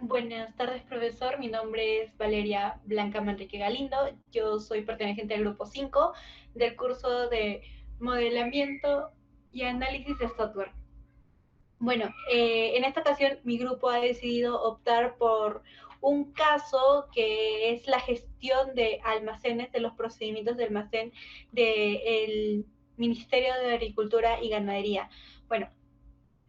Buenas tardes, profesor. Mi nombre es Valeria Blanca Manrique Galindo. Yo soy perteneciente al grupo 5 del curso de modelamiento y análisis de software. Bueno, en esta ocasión mi grupo ha decidido optar por un caso que es la gestión de almacenes, de los procedimientos de almacén del Ministerio de Agricultura y Ganadería. Bueno,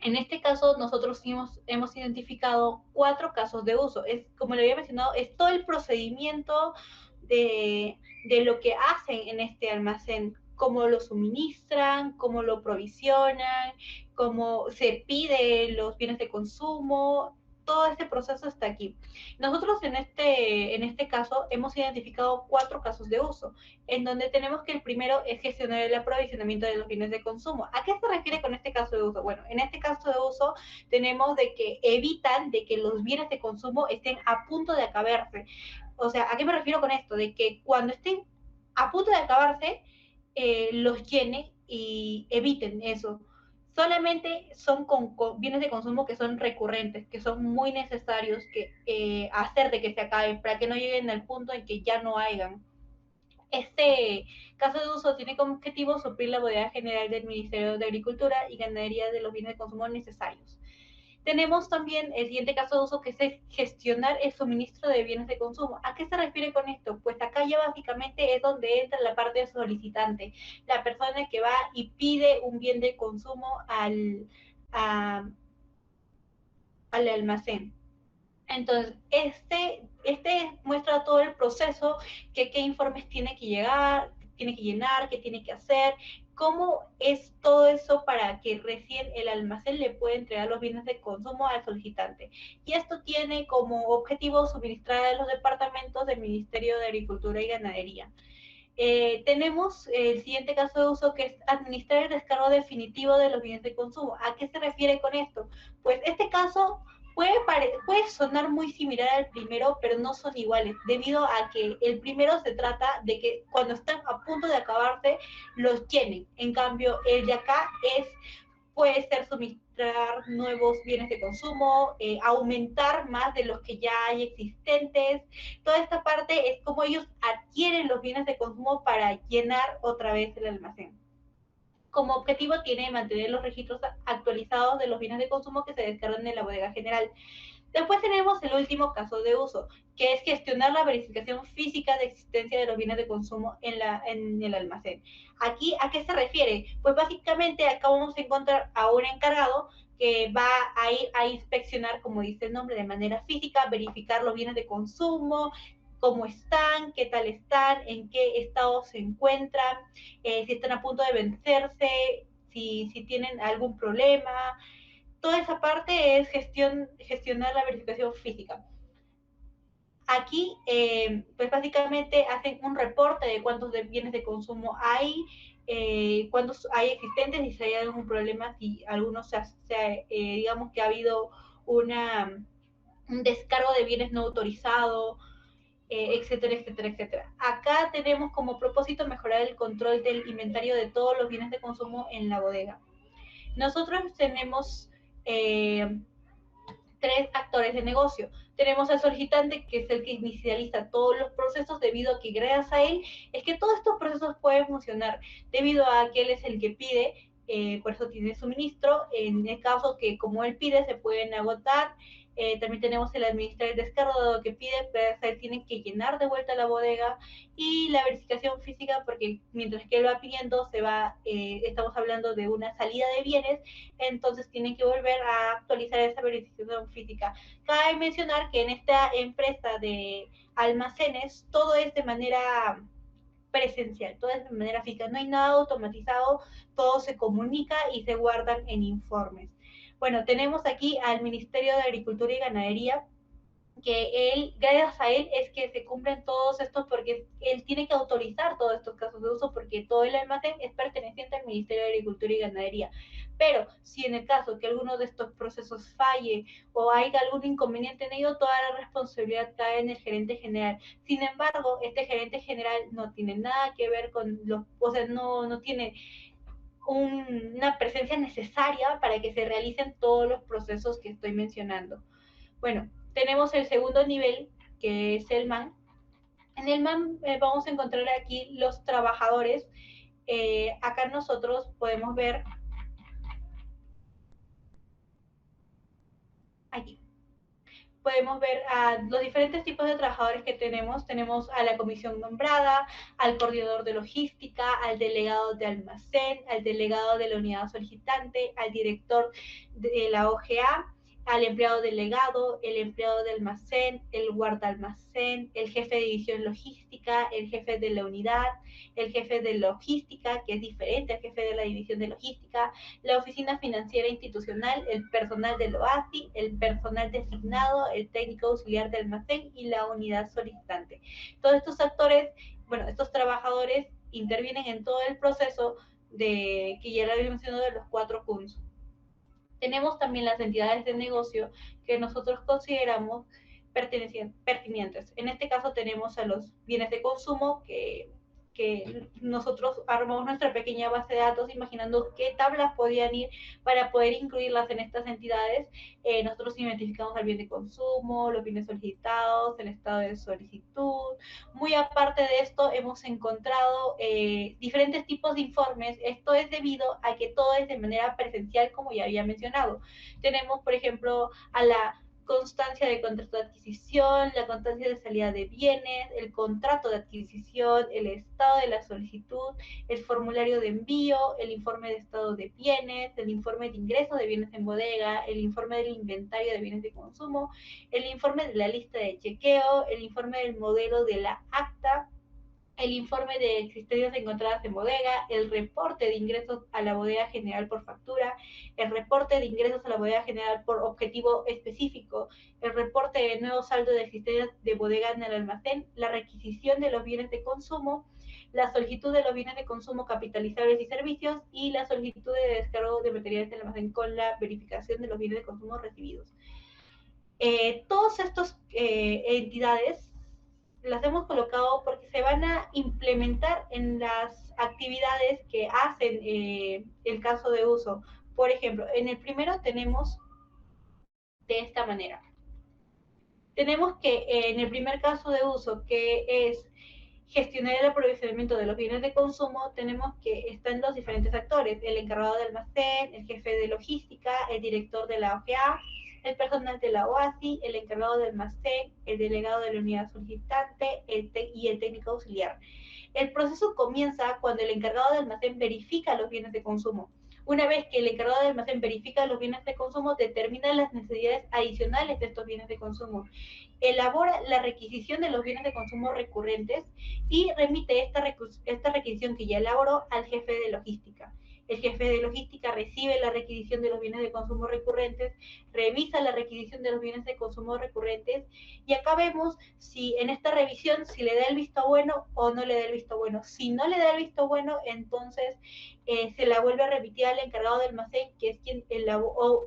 en este caso, nosotros hemos identificado 4 casos de uso. Es, como le había mencionado, es todo el procedimiento de lo que hacen en este almacén, cómo lo suministran, cómo lo provisionan, cómo se pide los bienes de consumo, todo este proceso está aquí. Nosotros en este caso hemos identificado 4 casos de uso, en donde tenemos que el primero es gestionar el aprovisionamiento de los bienes de consumo. ¿A qué se refiere con este caso de uso? Bueno, en este caso de uso tenemos de que evitan de que los bienes de consumo estén a punto de acabarse. O sea, ¿a qué me refiero con esto? De que cuando estén a punto de acabarse, los llenen y eviten eso. Solamente son con bienes de consumo que son recurrentes, que son muy necesarios que hacer de que se acaben, para que no lleguen al punto en que ya no hayan. Este caso de uso tiene como objetivo suplir la bodega general del Ministerio de Agricultura y Ganadería de los bienes de consumo necesarios. Tenemos también el siguiente caso de uso, que es gestionar el suministro de bienes de consumo. ¿A qué se refiere con esto? Pues acá ya básicamente es donde entra la parte de solicitante, la persona que va y pide un bien de consumo a, al almacén. Entonces, este muestra todo el proceso, que qué informes tiene que llegar, tiene que llenar, qué tiene que hacer, cómo es todo eso para que recién el almacén le pueda entregar los bienes de consumo al solicitante. Y esto tiene como objetivo suministrar a los departamentos del Ministerio de Agricultura y Ganadería. Tenemos el siguiente caso de uso, que es administrar el descargo definitivo de los bienes de consumo. ¿A qué se refiere con esto? Pues este caso puede sonar muy similar al primero, pero no son iguales, debido a que el primero se trata de que cuando están a punto de acabarse, los llenen. En cambio, el de acá puede ser suministrar nuevos bienes de consumo, aumentar más de los que ya hay existentes. Toda esta parte es como ellos adquieren los bienes de consumo para llenar otra vez el almacén. Como objetivo tiene mantener los registros actualizados de los bienes de consumo que se descargan de la bodega general. Después tenemos el último caso de uso, que es gestionar la verificación física de existencia de los bienes de consumo en el almacén. Aquí, ¿a qué se refiere? Pues básicamente acá vamos a encontrar a un encargado que va a ir a inspeccionar, como dice el nombre, de manera física, verificar los bienes de consumo, cómo están, qué tal están, en qué estado se encuentran, si están a punto de vencerse, si tienen algún problema. Toda esa parte es gestionar la verificación física. Aquí, pues básicamente hacen un reporte de cuántos bienes de consumo hay, cuántos hay existentes y si hay algún problema, si algunos digamos que ha habido un descargo de bienes no autorizado, etcétera, etcétera, etcétera. Acá tenemos como propósito mejorar el control del inventario de todos los bienes de consumo en la bodega. Nosotros tenemos 3 actores de negocio. Tenemos al solicitante, que es el que inicializa todos los procesos, debido a que gracias a él es que todos estos procesos pueden funcionar, debido a que él es el que pide, por eso tiene suministro. En el caso que como él pide, se pueden agotar. También tenemos el administrar el descargo, dado que pide, pero él tiene que llenar de vuelta la bodega, y la verificación física, porque mientras que él va pidiendo, estamos hablando de una salida de bienes, entonces tienen que volver a actualizar esa verificación física. Cabe mencionar que en esta empresa de almacenes todo es de manera presencial, todo es de manera física, no hay nada automatizado, todo se comunica y se guardan en informes. Bueno, tenemos aquí al Ministerio de Agricultura y Ganadería, que él, gracias a él, es que se cumplen todos estos, porque él tiene que autorizar todos estos casos de uso, porque todo el almacén es perteneciente al Ministerio de Agricultura y Ganadería. Pero si en el caso que alguno de estos procesos falle o haya algún inconveniente en ello, toda la responsabilidad cae en el gerente general. Sin embargo, este gerente general no tiene nada que ver con o sea, no tiene una presencia necesaria para que se realicen todos los procesos que estoy mencionando. Bueno, Tenemos el segundo nivel, que es el MAN. En el MAN vamos a encontrar aquí los trabajadores. Acá nosotros podemos ver aquí. Podemos ver a los diferentes tipos de trabajadores que tenemos. Tenemos a la comisión nombrada, al coordinador de logística, al delegado de almacén, al delegado de la unidad solicitante, al director de la OGA, al empleado delegado, el empleado de almacén, el guarda almacén, el jefe de división logística, el jefe de la unidad, el jefe de logística, que es diferente al jefe de la división de logística, la oficina financiera institucional, el personal del OASI, el personal designado, el técnico auxiliar de almacén y la unidad solicitante. Todos estos actores, bueno, estos trabajadores intervienen en todo el proceso que ya lo había mencionado de los 4 puntos. Tenemos también las entidades de negocio que nosotros consideramos pertinentes. En este caso tenemos a los bienes de consumo que nosotros armamos nuestra pequeña base de datos imaginando qué tablas podían ir para poder incluirlas en estas entidades. Nosotros identificamos al bien de consumo, los bienes solicitados, el estado de solicitud. Muy aparte de esto, hemos encontrado diferentes tipos de informes. Esto es debido a que todo es de manera presencial, como ya había mencionado. Tenemos, por ejemplo, a la constancia de contrato de adquisición, la constancia de salida de bienes, el contrato de adquisición, el estado de la solicitud, el formulario de envío, el informe de estado de bienes, el informe de ingreso de bienes en bodega, el informe del inventario de bienes de consumo, el informe de la lista de chequeo, el informe del modelo de la acta, el informe de existencias encontradas en bodega, el reporte de ingresos a la bodega general por factura, el reporte de ingresos a la bodega general por objetivo específico, el reporte de nuevo saldo de existencias de bodega en el almacén, la requisición de los bienes de consumo, la solicitud de los bienes de consumo capitalizables y servicios y la solicitud de descargo de materiales del almacén con la verificación de los bienes de consumo recibidos. Todas estas entidades las hemos colocado porque se van a implementar en las actividades que hacen el caso de uso. Por ejemplo, en el primero tenemos de esta manera. Tenemos que en el primer caso de uso, que es gestionar el aprovisionamiento de los bienes de consumo, tenemos que están los diferentes actores, el encargado de almacén, el jefe de logística, el director de la OGA, el personal de la OASI, el encargado de almacén, el delegado de la unidad solicitante y el técnico auxiliar. El proceso comienza cuando el encargado de almacén verifica los bienes de consumo. Una vez que el encargado de almacén verifica los bienes de consumo, determina las necesidades adicionales de estos bienes de consumo, elabora la requisición de los bienes de consumo recurrentes y remite esta requisición que ya elaboró al jefe de logística. El jefe de logística recibe la requisición de los bienes de consumo recurrentes, revisa la requisición de los bienes de consumo recurrentes y acá vemos si en esta revisión si le da el visto bueno o no le da el visto bueno. Si no le da el visto bueno, entonces se la vuelve a remitir al encargado del almacén, que es quien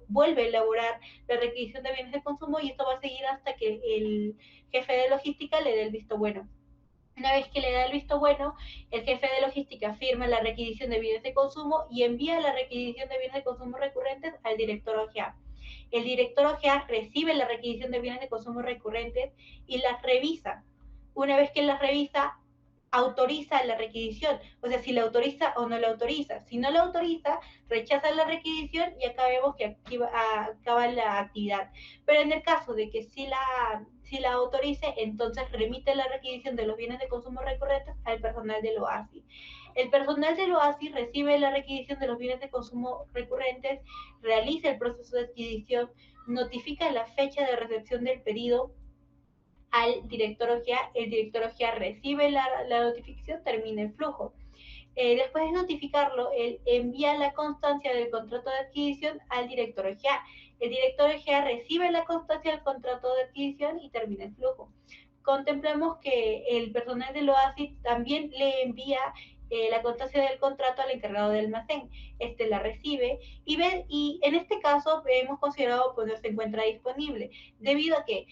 vuelve a elaborar la requisición de bienes de consumo y esto va a seguir hasta que el jefe de logística le dé el visto bueno. Una vez que le da el visto bueno, el jefe de logística firma la requisición de bienes de consumo y envía la requisición de bienes de consumo recurrentes al director OGA. El director OGA recibe la requisición de bienes de consumo recurrentes y las revisa. Una vez que las revisa, autoriza la requisición, o sea, si la autoriza o no la autoriza. Si no la autoriza, rechaza la requisición y acá vemos que acaba la actividad. Pero en el caso de que si la autorice, entonces remite la requisición de los bienes de consumo recurrentes al personal del OASI. El personal del OASI recibe la requisición de los bienes de consumo recurrentes, realiza el proceso de adquisición, notifica la fecha de recepción del pedido al director OGA, el director OGA recibe la notificación, termina el flujo. Después de notificarlo, él envía la constancia del contrato de adquisición al director OGA. El director OGA recibe la constancia del contrato de adquisición y termina el flujo. Contemplamos que el personal del OASI también le envía la constancia del contrato al encargado del almacén. Este la recibe y en este caso hemos considerado pues no se encuentra disponible, debido a que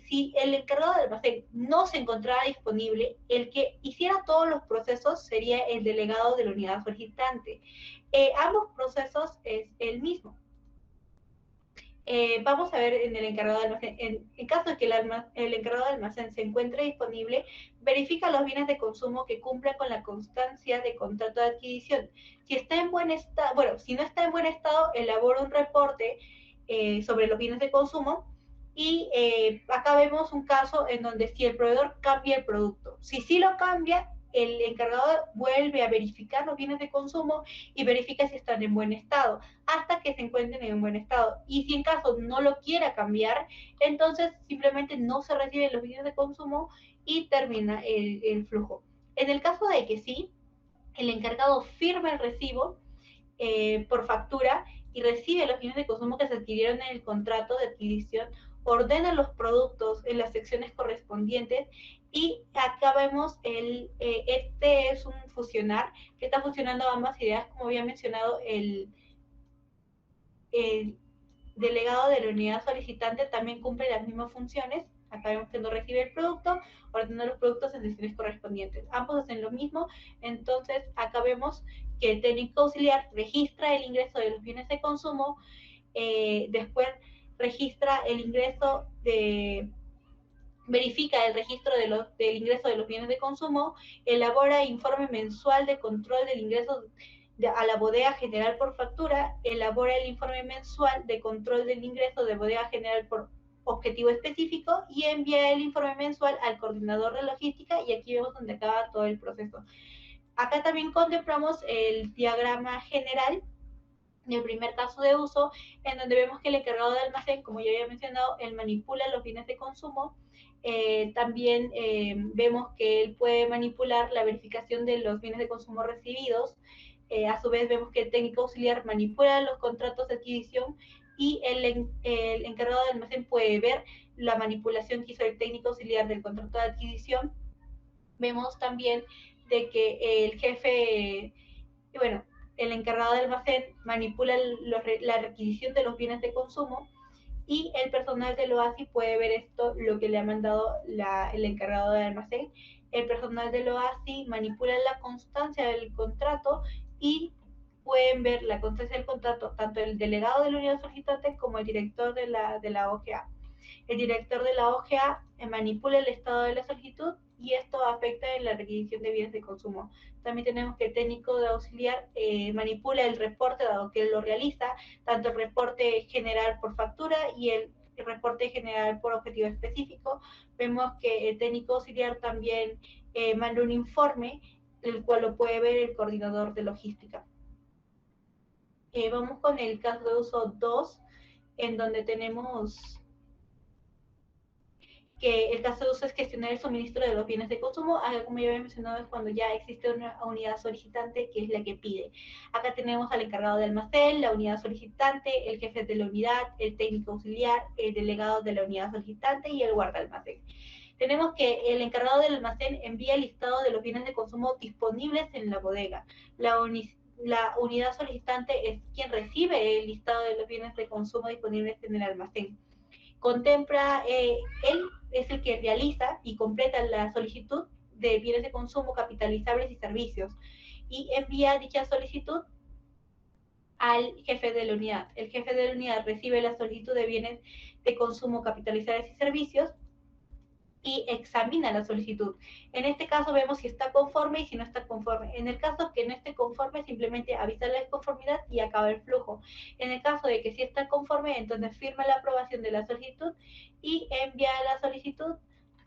si el encargado del almacén no se encontraba disponible, el que hiciera todos los procesos sería el delegado de la unidad solicitante. Ambos procesos es el mismo. Vamos a ver en el encargado de almacén, en caso de que el encargado de almacén se encuentre disponible, verifica los bienes de consumo que cumplan con la constancia de contrato de adquisición. Si está en buen estado, bueno, si no está en buen estado, elabora un reporte sobre los bienes de consumo y acá vemos un caso en donde si el proveedor cambia el producto, si sí lo cambia, el encargado vuelve a verificar los bienes de consumo y verifica si están en buen estado hasta que se encuentren en buen estado. Y si en caso no lo quiera cambiar, entonces simplemente no se reciben los bienes de consumo y termina el flujo. En el caso de que sí, el encargado firma el recibo por factura y recibe los bienes de consumo que se adquirieron en el contrato de adquisición, ordena los productos en las secciones correspondientes y acá vemos este es un fusionar que está fusionando ambas ideas, como había mencionado el delegado de la unidad solicitante también cumple las mismas funciones. Acá vemos que no recibe el producto, ordena los productos en secciones correspondientes. Ambos hacen lo mismo, entonces acá vemos que el técnico auxiliar registra el ingreso de los bienes de consumo, después registra el ingreso verifica el registro del ingreso de los bienes de consumo, elabora informe mensual de control del ingreso a la bodega general por factura, elabora el informe mensual de control del ingreso de bodega general por objetivo específico y envía el informe mensual al coordinador de logística y aquí vemos donde acaba todo el proceso. Acá también contemplamos el diagrama general del primer caso de uso, en donde vemos que el encargado de almacén, como ya había mencionado, él manipula los bienes de consumo. También vemos que él puede manipular la verificación de los bienes de consumo recibidos. A su vez vemos que el técnico auxiliar manipula los contratos de adquisición y el encargado de almacén puede ver la manipulación que hizo el técnico auxiliar del contrato de adquisición. Vemos también de que el jefe, bueno, el encargado de almacén manipula la requisición de los bienes de consumo y el personal del OASI puede ver esto, lo que le ha mandado el encargado de almacén. El personal del OASI manipula la constancia del contrato y pueden ver la constancia del contrato tanto el delegado de la unidad solicitante como el director de la OGA. El director de la OGA manipula el estado de la solicitud y esto afecta en la requisición de bienes de consumo. También tenemos que el técnico de auxiliar manipula el reporte dado que él lo realiza, tanto el reporte general por factura y el reporte general por objetivo específico. Vemos que el técnico auxiliar también manda un informe, el cual lo puede ver el coordinador de logística. Vamos con el caso de uso 2, en donde tenemos que el caso de uso es gestionar el suministro de los bienes de consumo. Acá, como ya había mencionado, es cuando ya existe una unidad solicitante que es la que pide. Acá tenemos al encargado de almacén, la unidad solicitante, el jefe de la unidad, el técnico auxiliar, el delegado de la unidad solicitante y el guarda almacén. Tenemos que el encargado del almacén envía el listado de los bienes de consumo disponibles en la bodega. La unidad solicitante es quien recibe el listado de los bienes de consumo disponibles en el almacén. Contempla, él es el que realiza y completa la solicitud de bienes de consumo capitalizables y servicios y envía dicha solicitud al jefe de la unidad. El jefe de la unidad recibe la solicitud de bienes de consumo capitalizables y servicios y examina la solicitud. En este caso vemos si está conforme y si no está conforme. En el caso que no esté conforme, simplemente avisa la desconformidad y acaba el flujo. En el caso de que sí está conforme, entonces firma la aprobación de la solicitud y envía la solicitud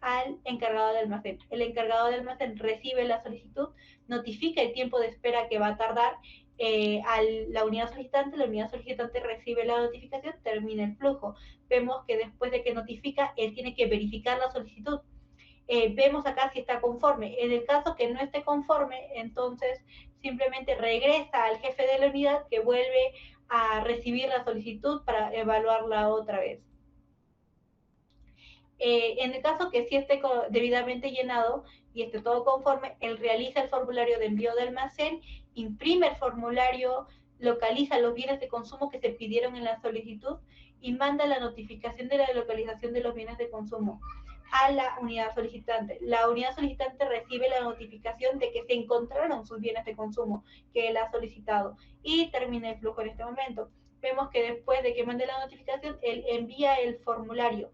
al encargado de almacén. El encargado de almacén recibe la solicitud, notifica el tiempo de espera que va a tardar a la unidad solicitante recibe la notificación, termina el flujo. Vemos que después de que notifica, él tiene que verificar la solicitud. Vemos acá si está conforme. En el caso que no esté conforme, entonces simplemente regresa al jefe de la unidad que vuelve a recibir la solicitud para evaluarla otra vez. En el caso que sí esté debidamente llenado y esté todo conforme, él realiza el formulario de envío de almacén, imprime el formulario, localiza los bienes de consumo que se pidieron en la solicitud y manda la notificación de la localización de los bienes de consumo a la unidad solicitante. La unidad solicitante recibe la notificación de que se encontraron sus bienes de consumo que él ha solicitado y termina el flujo en este momento. vemos que después de que mande la notificación, él envía el formulario,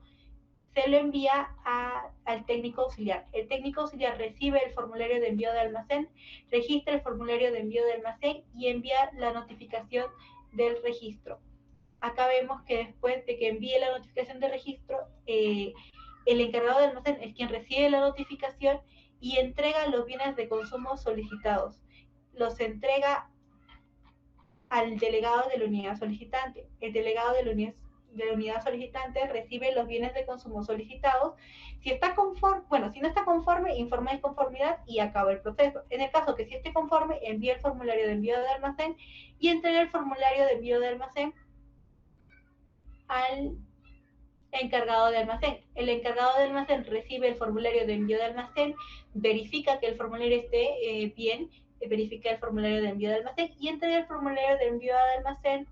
se lo envía al técnico auxiliar. El técnico auxiliar recibe el formulario de envío de almacén, registra el formulario de envío de almacén y envía la notificación del registro. Acá vemos que después de que envíe la notificación de registro, el encargado de almacén es quien recibe la notificación y entrega los bienes de consumo solicitados. Los entrega al delegado de la unidad solicitante. El delegado de la unidad solicitante recibe los bienes de consumo solicitados. Si está conforme, bueno, si no está conforme, informa de conformidad y acaba el proceso. En el caso que sí esté conforme, envía el formulario de envío de almacén y entrega el formulario de envío de almacén al encargado de almacén. El encargado de almacén recibe el formulario de envío de almacén, verifica que el formulario esté bien, verifica el formulario de envío de almacén y entrega el formulario de envío de almacén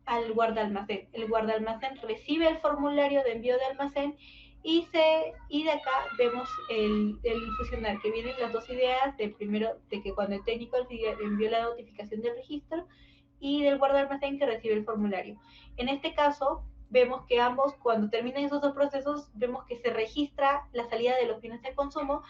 al guardaalmacén. El guardaalmacén recibe el formulario de envío de almacén y de acá vemos el fusionar, que vienen las dos ideas, de primero, de que cuando el técnico envió la notificación del registro y del guardaalmacén que recibe el formulario. En este caso, vemos que ambos, cuando terminan esos dos procesos, vemos que se registra la salida de los bienes de consumo.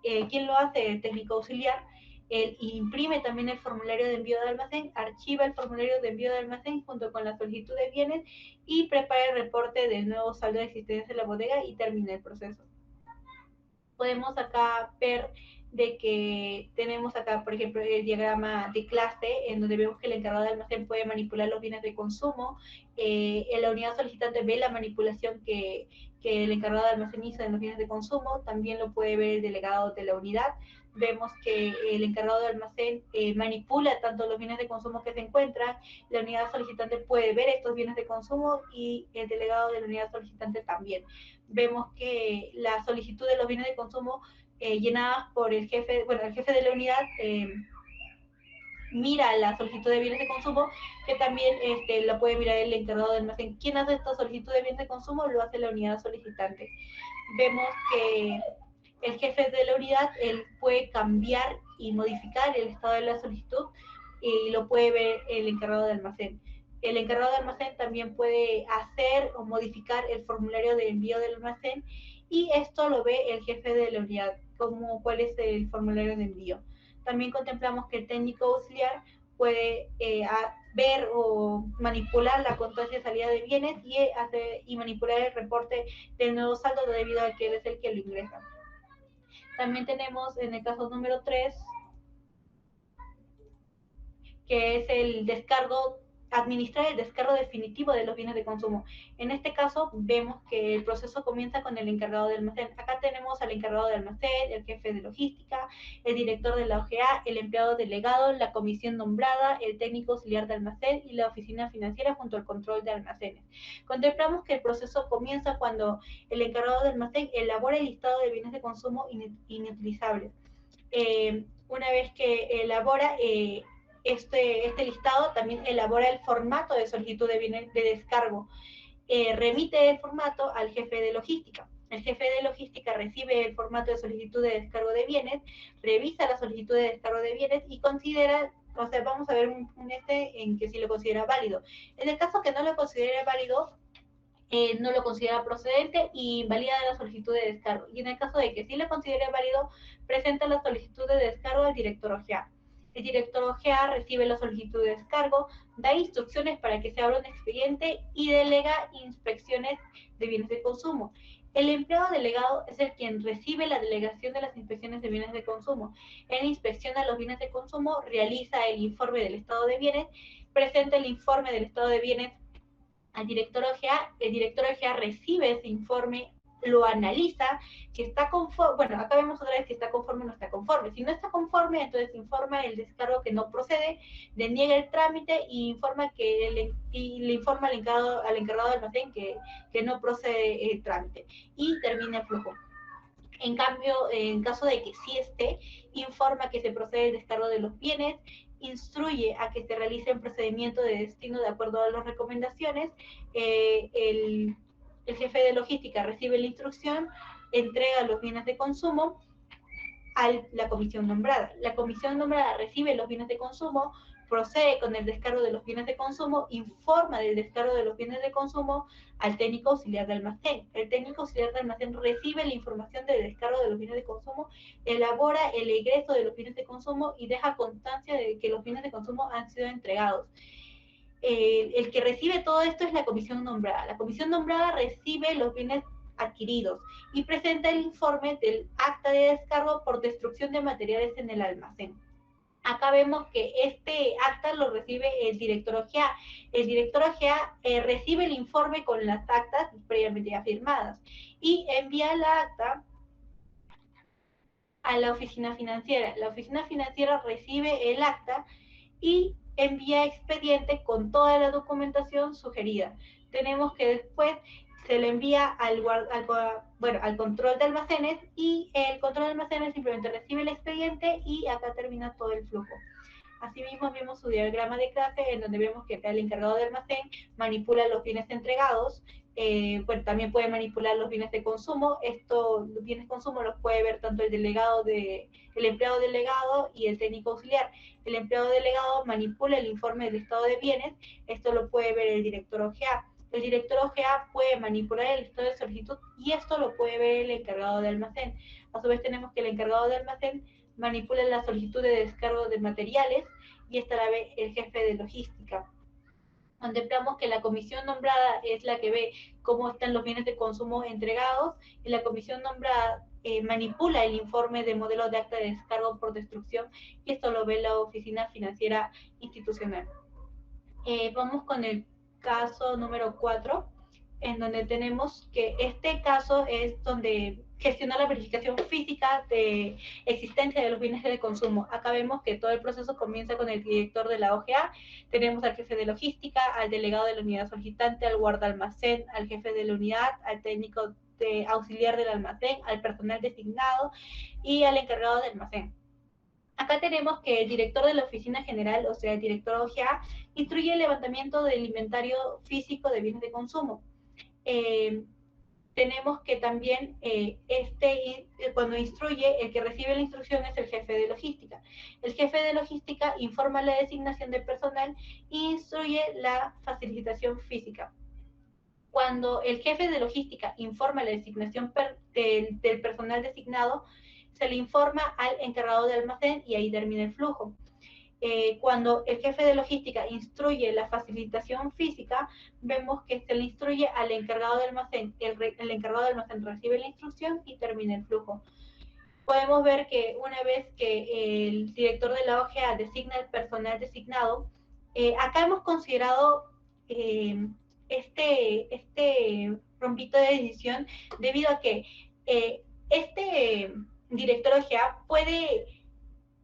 ¿Quién lo hace? El técnico auxiliar. Él imprime también el formulario de envío de almacén, archiva el formulario de envío de almacén junto con la solicitud de bienes y prepara el reporte del nuevo saldo de existencia de la bodega y termina el proceso. Podemos acá ver de que tenemos acá, por ejemplo, el diagrama de clase, en donde vemos que el encargado de almacén puede manipular los bienes de consumo. En la unidad solicitante ve la manipulación que el encargado de almacén hizo en los bienes de consumo, también lo puede ver el delegado de la unidad. Vemos que el encargado de almacén manipula tanto los bienes de consumo que se encuentran, la unidad solicitante puede ver estos bienes de consumo y el delegado de la unidad solicitante también. Vemos que la solicitud de los bienes de consumo llenadas por el jefe, bueno, el jefe de la unidad mira la solicitud de bienes de consumo, que también la puede mirar el encargado del almacén. ¿Quién hace esta solicitud de bienes de consumo? Lo hace la unidad solicitante. Vemos que el jefe de la unidad, él puede cambiar y modificar el estado de la solicitud y lo puede ver el encargado de almacén. El encargado de almacén también puede hacer o modificar el formulario de envío del almacén y esto lo ve el jefe de la unidad, como cuál es el formulario de envío. También contemplamos que el técnico auxiliar puede ver o manipular la constancia de salida de bienes y manipular el reporte del nuevo saldo debido a que él es el que lo ingresa. También tenemos en el caso número 3, que es el descargo, administrar el descargo definitivo de los bienes de consumo. En este caso vemos que el proceso comienza con el encargado de almacén. Acá tenemos al encargado de almacén, el jefe de logística, el director de la OGA, el empleado delegado, la comisión nombrada, el técnico auxiliar de almacén y la oficina financiera junto al control de almacenes. Contemplamos que el proceso comienza cuando el encargado de almacén elabora el listado de bienes de consumo inutilizables. Una vez que elabora este listado, también elabora el formato de solicitud de bienes de descargo. Remite el formato al jefe de logística. El jefe de logística recibe el formato de solicitud de descargo de bienes, revisa la solicitud de descargo de bienes y considera, o sea, vamos a ver en que sí lo considera válido. En el caso que no lo considere válido, no lo considera procedente y invalida la solicitud de descargo. Y en el caso de que sí lo considere válido, presenta la solicitud de descargo al director OGA. El director OGA recibe la solicitud de descargo, da instrucciones para que se abra un expediente y delega inspecciones de bienes de consumo. El empleado delegado es el quien recibe la delegación de las inspecciones de bienes de consumo. Él inspecciona los bienes de consumo, realiza el informe del estado de bienes, presenta el informe del estado de bienes al director OGA, el director OGA recibe ese informe, lo analiza, que está conforme, bueno, acá vemos otra vez que está conforme o no está conforme. Si no está conforme, entonces informa el descargo que no procede, le niega el trámite y le informa al encargado del almacén que no procede el trámite y termina el flujo. En cambio, en caso de que sí esté, informa que se procede el descargo de los bienes, instruye a que se realice un procedimiento de destino de acuerdo a las recomendaciones, el jefe de logística recibe la instrucción, entrega los bienes de consumo a la comisión nombrada. La comisión nombrada recibe los bienes de consumo, procede con el descargo de los bienes de consumo, informa del descargo de los bienes de consumo al técnico auxiliar de almacén. El técnico auxiliar de almacén recibe la información del descargo de los bienes de consumo, elabora el egreso de los bienes de consumo y deja constancia de que los bienes de consumo han sido entregados. El que recibe todo esto es la comisión nombrada. La comisión nombrada recibe los bienes adquiridos y presenta el informe del acta de descargo por destrucción de materiales en el almacén. Acá vemos que este acta lo recibe el director OGA. El director OGA recibe el informe con las actas previamente ya firmadas y envía la acta a la oficina financiera. La oficina financiera recibe el acta y envía expediente con toda la documentación sugerida. Tenemos que después se le envía al control de almacenes y el control de almacenes simplemente recibe el expediente y acá termina todo el flujo. Asimismo vemos su diagrama de clase en donde vemos que el encargado de almacén manipula los bienes entregados, también puede manipular los bienes de consumo. Los bienes de consumo los puede ver tanto el empleado delegado y el técnico auxiliar. El empleado delegado manipula el informe del estado de bienes, esto lo puede ver el director OGA. El director OGA puede manipular el estado de solicitud y esto lo puede ver el encargado de almacén. A su vez tenemos que el encargado de almacén manipula la solicitud de descargo de materiales y esta la ve el jefe de logística. Contemplamos que la comisión nombrada es la que ve cómo están los bienes de consumo entregados y la comisión nombrada manipula el informe de modelo de acta de descargo por destrucción y esto lo ve la oficina financiera institucional. Vamos con el caso número 4, en donde tenemos que este caso es donde gestiona la verificación física de existencia de los bienes de consumo. Acá vemos que todo el proceso comienza con el director de la OGA, tenemos al jefe de logística, al delegado de la unidad solicitante, al guardaalmacén, al jefe de la unidad, al técnico auxiliar del almacén, al personal designado y al encargado del almacén. Acá tenemos que el director de la oficina general, o sea, el director OGA, instruye el levantamiento del inventario físico de bienes de consumo. Tenemos que también cuando instruye, el que recibe la instrucción es el jefe de logística. El jefe de logística informa la designación de personal e instruye la facilitación física. Cuando el jefe de logística informa la designación del personal designado, se le informa al encargado de almacén y ahí termina el flujo. Cuando el jefe de logística instruye la facilitación física, vemos que se le instruye al encargado de almacén. El encargado de almacén recibe la instrucción y termina el flujo. Podemos ver que una vez que el director de la OGA designa el personal designado, acá hemos considerado este rompito de decisión debido a que este director OGA puede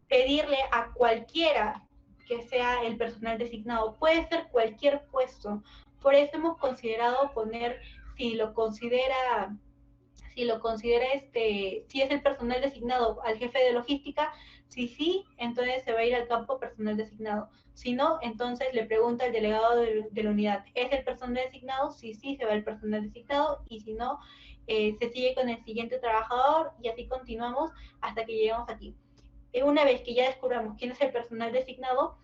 pedirle a cualquiera que sea el personal designado, puede ser cualquier puesto. Por eso hemos considerado poner, si es el personal designado al jefe de logística, si sí, entonces se va a ir al campo personal designado. Si no, entonces le pregunta al delegado de la unidad, ¿es el personal designado? Si sí, se va el personal designado y si no, se sigue con el siguiente trabajador y así continuamos hasta que llegamos aquí. Una vez que ya descubramos quién es el personal designado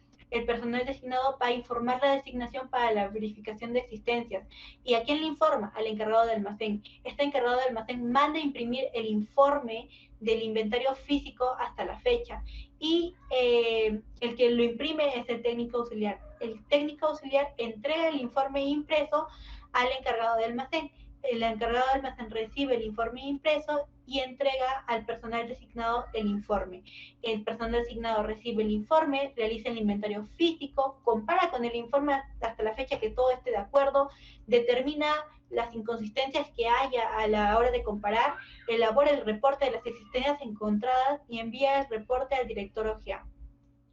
va a informar la designación para la verificación de existencias. ¿Y a quién le informa? Al encargado de almacén. Este encargado de almacén manda imprimir el informe del inventario físico hasta la fecha. Y el que lo imprime es el técnico auxiliar. El técnico auxiliar entrega el informe impreso al encargado de almacén. El encargado de almacén recibe el informe impreso y entrega al personal designado el informe. El personal designado recibe el informe, realiza el inventario físico, compara con el informe hasta la fecha que todo esté de acuerdo, determina las inconsistencias que haya a la hora de comparar, elabora el reporte de las existencias encontradas y envía el reporte al director OGA.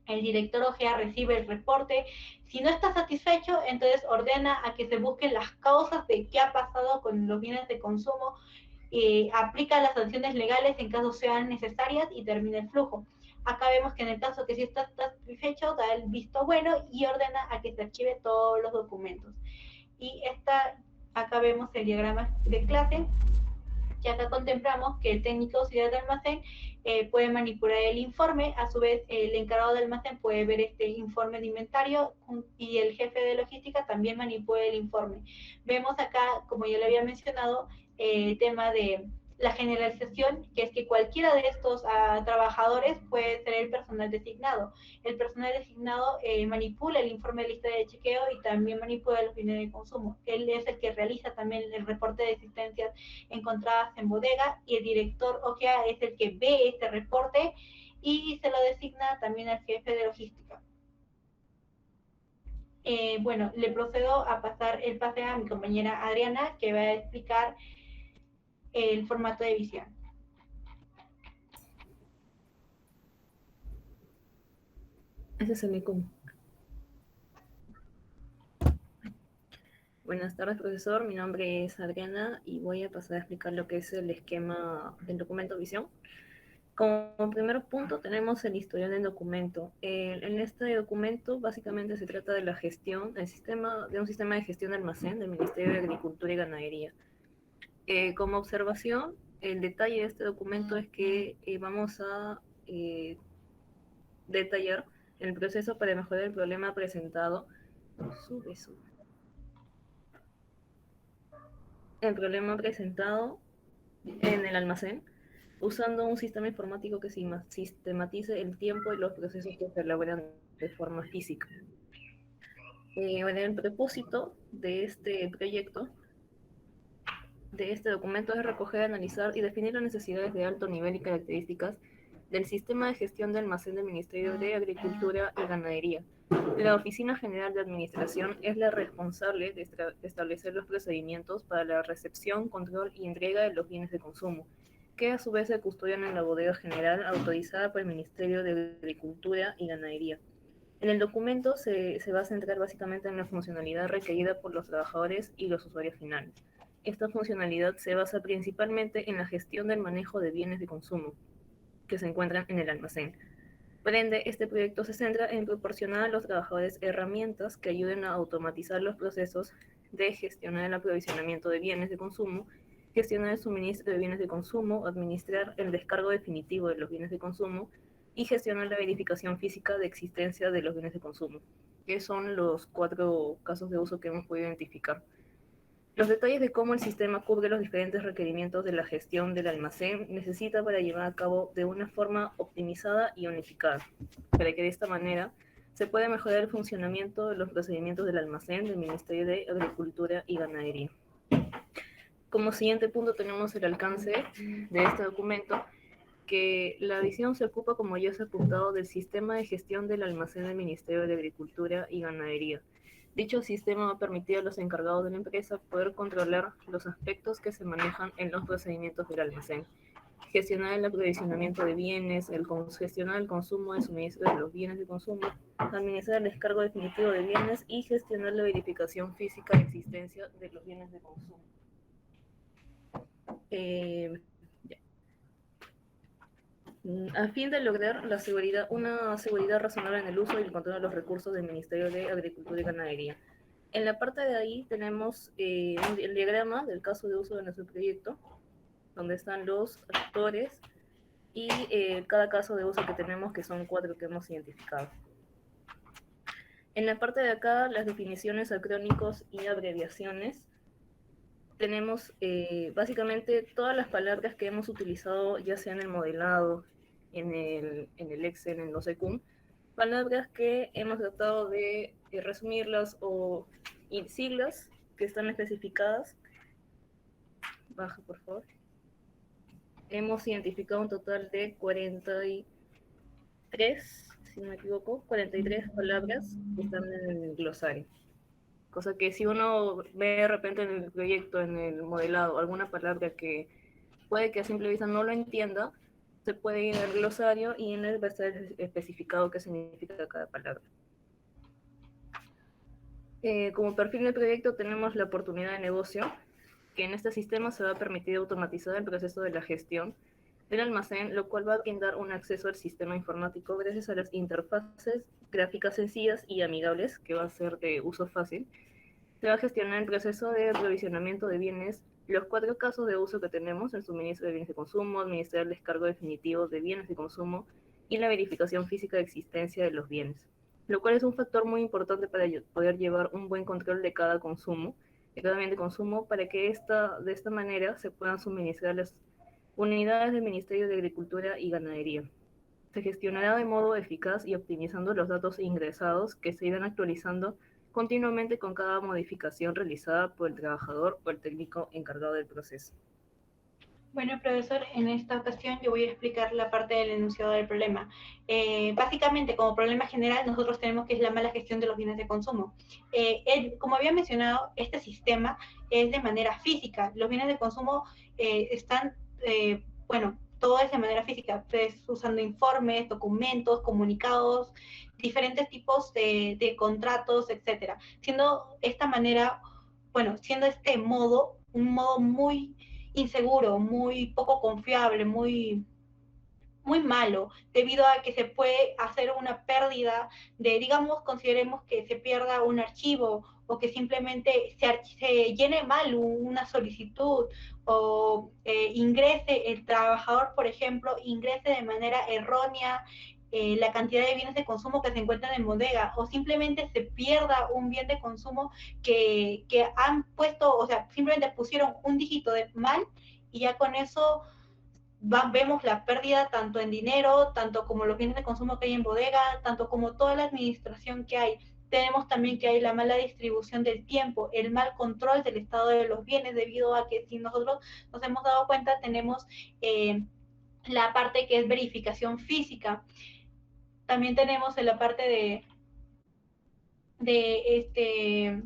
El director OGA recibe el reporte. Si no está satisfecho, entonces ordena a que se busquen las causas de qué ha pasado con los bienes de consumo, aplica las sanciones legales en caso sean necesarias y termina el flujo. Acá vemos que en el caso que sí está satisfecho, da el visto bueno y ordena a que se archive todos los documentos. Y acá vemos el diagrama de clase. que acá contemplamos que el técnico auxiliar de almacén puede manipular el informe, a su vez el encargado de almacén puede ver este informe de inventario y el jefe de logística también manipula el informe. Vemos acá, como ya le había mencionado, el tema de la generalización, que es que cualquiera de estos trabajadores puede ser el personal designado. El personal designado manipula el informe de lista de chequeo y también manipula los bienes de consumo. Él es el que realiza también el reporte de existencias encontradas en bodega y el director OGA es el que ve este reporte y se lo designa también al jefe de logística. Bueno, le procedo a pasar el pase a mi compañera Adriana, que va a explicar el formato de visión. Ese es el ICUM. Buenas tardes, profesor. Mi nombre es Adriana y voy a pasar a explicar lo que es el esquema del documento visión. Como primer punto tenemos el historial del documento. En este documento básicamente se trata de la gestión, de un sistema de gestión de almacén del Ministerio de Agricultura y Ganadería. Como observación, el detalle de este documento es que vamos a detallar el proceso para mejorar el problema presentado. El problema presentado en el almacén usando un sistema informático que sistematice el tiempo y los procesos que se elaboran de forma física. Bueno, el propósito de este proyecto, de este documento, es recoger, analizar y definir las necesidades de alto nivel y características del sistema de gestión de almacén del Ministerio de Agricultura y Ganadería. La Oficina General de Administración es la responsable de establecer los procedimientos para la recepción, control y entrega de los bienes de consumo, que a su vez se custodian en la bodega general autorizada por el Ministerio de Agricultura y Ganadería. En el documento se va a centrar básicamente en la funcionalidad requerida por los trabajadores y los usuarios finales. Esta funcionalidad se basa principalmente en la gestión del manejo de bienes de consumo que se encuentran en el almacén. Por ende, este proyecto se centra en proporcionar a los trabajadores herramientas que ayuden a automatizar los procesos de gestionar el aprovisionamiento de bienes de consumo, gestionar el suministro de bienes de consumo, administrar el descargo definitivo de los bienes de consumo y gestionar la verificación física de existencia de los bienes de consumo, que son los 4 casos de uso que hemos podido identificar. Los detalles de cómo el sistema cubre los diferentes requerimientos de la gestión del almacén necesita para llevar a cabo de una forma optimizada y unificada, para que de esta manera se pueda mejorar el funcionamiento de los procedimientos del almacén del Ministerio de Agricultura y Ganadería. Como siguiente punto tenemos el alcance de este documento, que la visión se ocupa, como ya se ha apuntado, del sistema de gestión del almacén del Ministerio de Agricultura y Ganadería. Dicho sistema va a permitir a los encargados de la empresa poder controlar los aspectos que se manejan en los procedimientos del almacén, gestionar el aprovisionamiento de bienes, gestionar el consumo de suministro de los bienes de consumo, administrar el descargo definitivo de bienes y gestionar la verificación física de existencia de los bienes de consumo. A fin de lograr una seguridad razonable en el uso y el control de los recursos del Ministerio de Agricultura y Ganadería. En la parte de ahí tenemos el diagrama del caso de uso de nuestro proyecto, donde están los actores y cada caso de uso que tenemos, que son 4 que hemos identificado. En la parte de acá, las definiciones, acrónicos y abreviaciones. Tenemos básicamente todas las palabras que hemos utilizado, ya sea en el modelado, en el Excel, en los ECUM, palabras que hemos tratado de resumirlas o siglas que están especificadas. Baja, por favor. Hemos identificado un total de 43, si no me equivoco, 43 palabras que están en el glosario. Cosa que si uno ve de repente en el proyecto, en el modelado, alguna palabra que puede que a simple vista no lo entienda, se puede ir al glosario y en él va a estar especificado qué significa cada palabra. Como perfil del proyecto tenemos la oportunidad de negocio, que en este sistema se va a permitir automatizar el proceso de la gestión del almacén, lo cual va a brindar un acceso al sistema informático gracias a las interfaces gráficas sencillas y amigables, que va a ser de uso fácil. Se va a gestionar el proceso de revisionamiento de bienes, los 4 casos de uso que tenemos: el suministro de bienes de consumo, administrar el descargo definitivo de bienes de consumo y la verificación física de existencia de los bienes, lo cual es un factor muy importante para poder llevar un buen control de cada consumo, de cada bien de consumo, para que de esta manera se puedan suministrar las unidades del Ministerio de Agricultura y Ganadería. Se gestionará de modo eficaz y optimizando los datos ingresados, que se irán actualizando continuamente con cada modificación realizada por el trabajador o el técnico encargado del proceso. Bueno, profesor, en esta ocasión yo voy a explicar la parte del enunciado del problema. Básicamente, como problema general, nosotros tenemos que es la mala gestión de los bienes de consumo. Como había mencionado, este sistema es de manera física. Los bienes de consumo están, bueno, todo es de manera física, pues, usando informes, documentos, comunicados, diferentes tipos de contratos, etcétera. Siendo esta manera, bueno, siendo este modo, un modo muy inseguro, muy poco confiable, muy malo, debido a que se puede hacer una pérdida de, digamos, consideremos que se pierda un archivo o que simplemente se llene mal una solicitud o ingrese el trabajador, por ejemplo, ingrese de manera errónea la cantidad de bienes de consumo que se encuentran en bodega, o simplemente se pierda un bien de consumo que han puesto, o sea, simplemente pusieron un dígito de mal y ya con eso vemos la pérdida tanto en dinero, tanto como los bienes de consumo que hay en bodega, tanto como toda la administración que hay. Tenemos también que hay la mala distribución del tiempo, el mal control del estado de los bienes, debido a que, si nosotros nos hemos dado cuenta, tenemos la parte que es verificación física. También tenemos en la parte de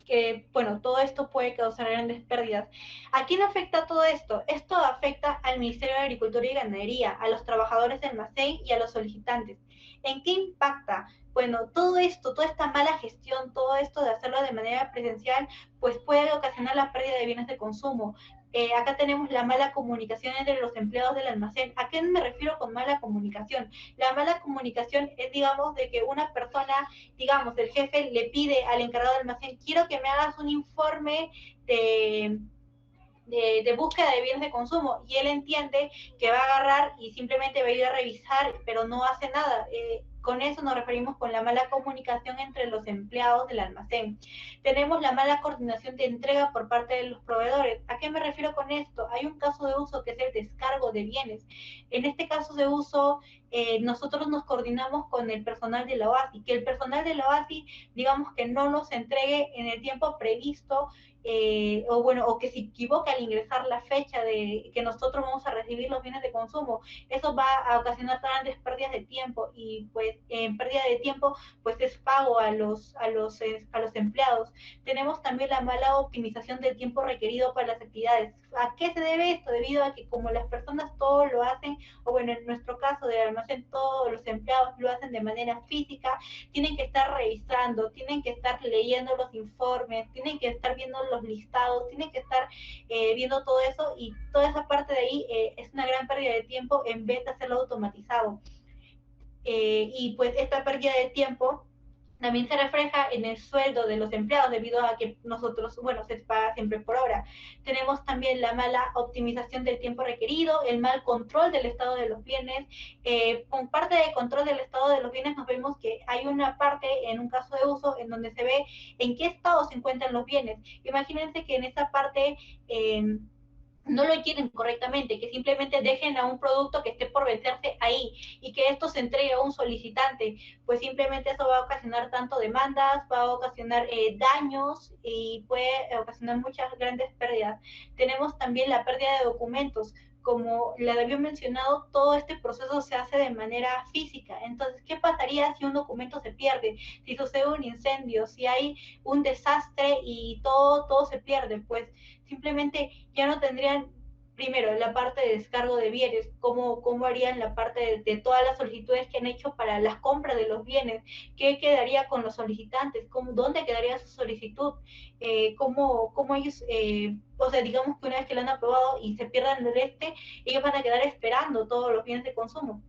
que, bueno, todo esto puede causar grandes pérdidas. ¿A quién afecta todo esto? Esto afecta al Ministerio de Agricultura y Ganadería, a los trabajadores del almacén y a los solicitantes. ¿En qué impacta? Bueno, todo esto, toda esta mala gestión, todo esto de hacerlo de manera presencial, pues puede ocasionar la pérdida de bienes de consumo. Acá tenemos la mala comunicación entre los empleados del almacén. ¿A qué me refiero con mala comunicación? La mala comunicación es, digamos, de que una persona, digamos, el jefe le pide al encargado del almacén: quiero que me hagas un informe de búsqueda de bienes de consumo, y él entiende que va a agarrar y simplemente va a ir a revisar, pero no hace nada. Con eso nos referimos con la mala comunicación entre los empleados del almacén. Tenemos la mala coordinación de entrega por parte de los proveedores. ¿A qué me refiero con esto? Hay un caso de uso que es el descargo de bienes. En este caso de uso, nosotros nos coordinamos con el personal de la OASI, que el personal de la OASI, digamos, que no nos entregue en el tiempo previsto, o bueno, o que se equivoca al ingresar la fecha de que nosotros vamos a recibir los bienes de consumo. Eso va a ocasionar grandes pérdidas de tiempo, y pues en pérdida de tiempo pues es pago a los empleados. Tenemos también la mala optimización del tiempo requerido para las actividades. ¿A qué se debe esto? Debido a que como las personas todo lo hacen, o bueno, en nuestro caso de almacén, todos los empleados lo hacen de manera física, tienen que estar revisando, tienen que estar leyendo los informes, tienen que estar viendo los listados, tienen que estar viendo todo eso, y toda esa parte de ahí es una gran pérdida de tiempo en vez de hacerlo automatizado. Y pues esta pérdida de tiempo también se refleja en el sueldo de los empleados, debido a que nosotros, bueno, se paga siempre por hora. Tenemos también la mala optimización del tiempo requerido, el mal control del estado de los bienes. Con parte de control del estado de los bienes nos vemos que hay una parte en un caso de uso en donde se ve en qué estado se encuentran los bienes. Imagínense que en esa parte no lo quieren correctamente, que simplemente dejen a un producto que esté por vencerse ahí y que esto se entregue a un solicitante, pues simplemente eso va a ocasionar tanto demandas, va a ocasionar daños, y puede ocasionar muchas grandes pérdidas. Tenemos también la pérdida de documentos. Como le había mencionado, todo este proceso se hace de manera física. Entonces, ¿qué pasaría si un documento se pierde? Si sucede un incendio, si hay un desastre y todo se pierde, pues simplemente ya no tendrían, primero, la parte de descargo de bienes, cómo harían la parte de todas las solicitudes que han hecho para las compras de los bienes, qué quedaría con los solicitantes, dónde quedaría su solicitud, cómo ellos, o sea, digamos que una vez que lo han aprobado y se pierdan el ellos van a quedar esperando todos los bienes de consumo.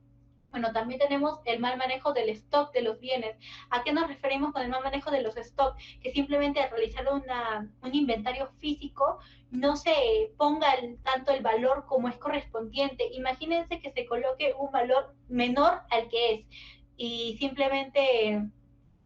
Bueno, también tenemos el mal manejo del stock de los bienes. ¿A qué nos referimos con el mal manejo de los stock? Que simplemente al realizar un inventario físico no se ponga tanto el valor como es correspondiente. Imagínense que se coloque un valor menor al que es y simplemente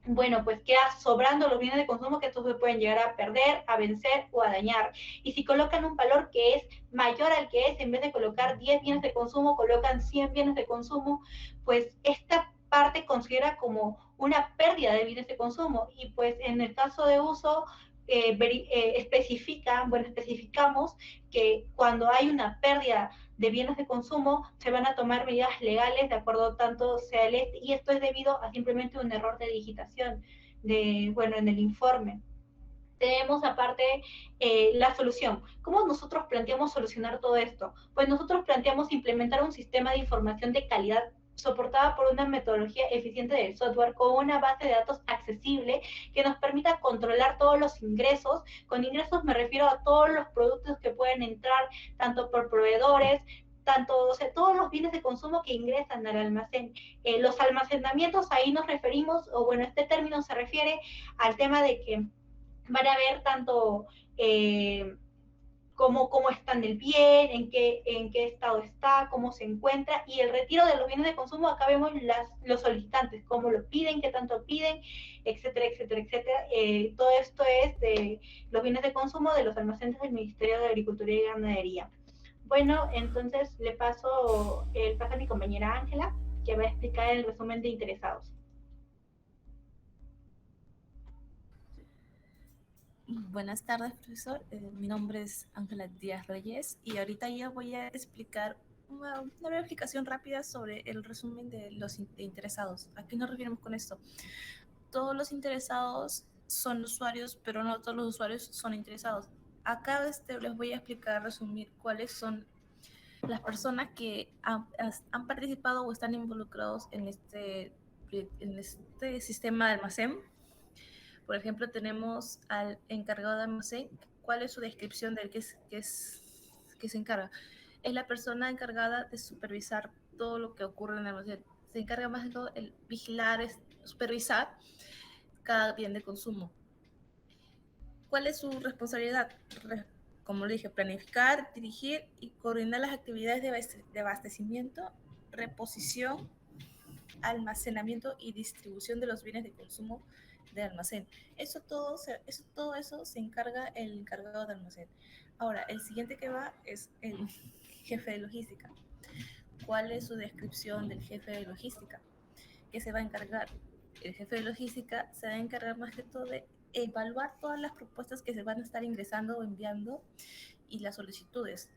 bueno, pues queda sobrando los bienes de consumo que estos se pueden llegar a perder, a vencer o a dañar. Y si colocan un valor que es mayor al que es, en vez de colocar 10 bienes de consumo, colocan 100 bienes de consumo, pues esta parte considera como una pérdida de bienes de consumo. Y pues en el caso de uso, especificamos que cuando hay una pérdida de bienes de consumo, se van a tomar medidas legales de acuerdo tanto sea el este, y esto es debido a simplemente un error de digitación en el informe. Tenemos aparte la solución. ¿Cómo nosotros planteamos solucionar todo esto? Pues nosotros planteamos implementar un sistema de información de calidad soportada por una metodología eficiente del software con una base de datos accesible que nos permita controlar todos los ingresos. Con ingresos me refiero a todos los productos que pueden entrar, tanto por proveedores, tanto, o sea, todos los bienes de consumo que ingresan al almacén. Los almacenamientos, ahí nos referimos, o bueno, este término se refiere al tema de que van a ver tanto cómo está el bien, en qué estado está, cómo se encuentra, y el retiro de los bienes de consumo, acá vemos los solicitantes, cómo lo piden, qué tanto piden, etcétera, etcétera, etcétera. Todo esto es de los bienes de consumo de los almacenes del Ministerio de Agricultura y Ganadería. Bueno, entonces le paso el paso a mi compañera Ángela, que va a explicar el resumen de interesados. Buenas tardes, profesor. Mi nombre es Ángela Díaz Reyes y ahorita ya voy a explicar una breve explicación rápida sobre el resumen de los interesados. ¿A qué nos referimos con esto? Todos los interesados son usuarios, pero no todos los usuarios son interesados. Acá les voy a explicar, resumir cuáles son las personas que han participado o están involucrados en este sistema de almacén. Por ejemplo, tenemos al encargado de almacén. ¿Cuál es su descripción del que se encarga? Es la persona encargada de supervisar todo lo que ocurre en el almacén. Se encarga más de todo el vigilar, supervisar cada bien de consumo. ¿Cuál es su responsabilidad? Como le dije, planificar, dirigir y coordinar las actividades de abastecimiento, reposición, almacenamiento y distribución de los bienes de consumo de almacén. Todo eso se encarga el encargado de almacén. Ahora, el siguiente que va es el jefe de logística. ¿Cuál es su descripción del jefe de logística? ¿Qué se va a encargar? El jefe de logística se va a encargar más que todo de evaluar todas las propuestas que se van a estar ingresando o enviando y las solicitudes.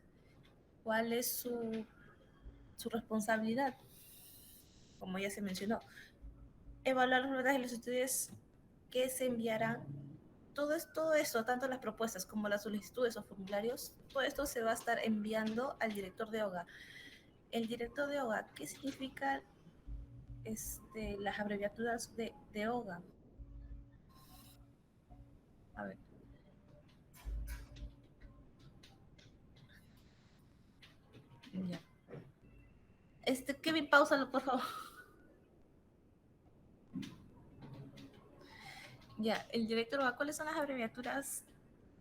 ¿Cuál es su responsabilidad? Como ya se mencionó, evaluar los resultados de los estudios que se enviarán. Todo eso, tanto las propuestas como las solicitudes o formularios, todo esto se va a estar enviando al director de OGA. El director de OGA, ¿qué significa las abreviaturas de OGA? A ver. Ya. Kevin, páusalo, por favor. Ya, el director OGA, ¿cuáles son las abreviaturas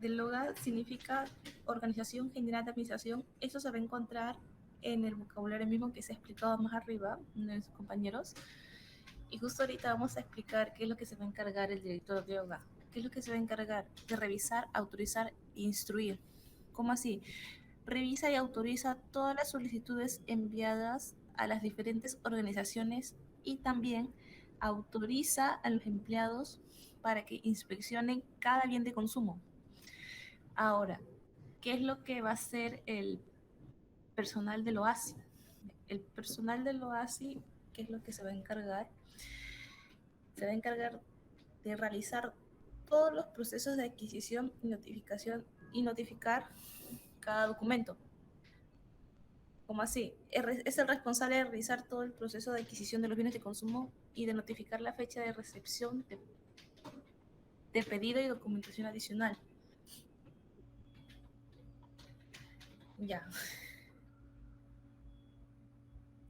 del OGA? Significa Organización General de Administración. Eso se va a encontrar en el vocabulario mismo que se ha explicado más arriba, de sus compañeros. Y justo ahorita vamos a explicar qué es lo que se va a encargar el director de OGA. ¿Qué es lo que se va a encargar? De revisar, autorizar e instruir. ¿Cómo así? Revisa y autoriza todas las solicitudes enviadas a las diferentes organizaciones y también autoriza a los empleados para que inspeccionen cada bien de consumo. Ahora, ¿qué es lo que va a hacer el personal del OASI? El personal del OASI, ¿qué es lo que se va a encargar? Se va a encargar de realizar todos los procesos de adquisición y notificación y notificar cada documento. ¿Cómo así? Es el responsable de realizar todo el proceso de adquisición de los bienes de consumo y de notificar la fecha de recepción de pedido y documentación adicional. Ya.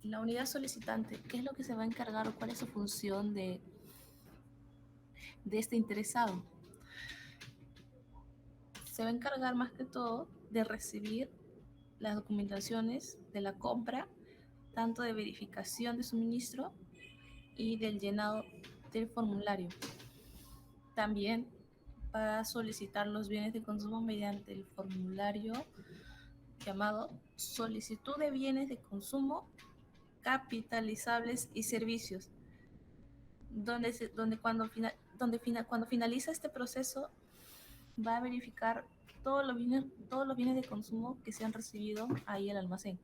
la unidad solicitante, ¿qué es lo que se va a encargar o cuál es su función de este interesado? Se va a encargar más que todo de recibir las documentaciones de la compra, tanto de verificación de suministro y del llenado del formulario. También va a solicitar los bienes de consumo mediante el formulario llamado Solicitud de Bienes de Consumo Capitalizables y Servicios, donde cuando finaliza este proceso va a verificar todos los bienes de consumo que se han recibido ahí al almacén.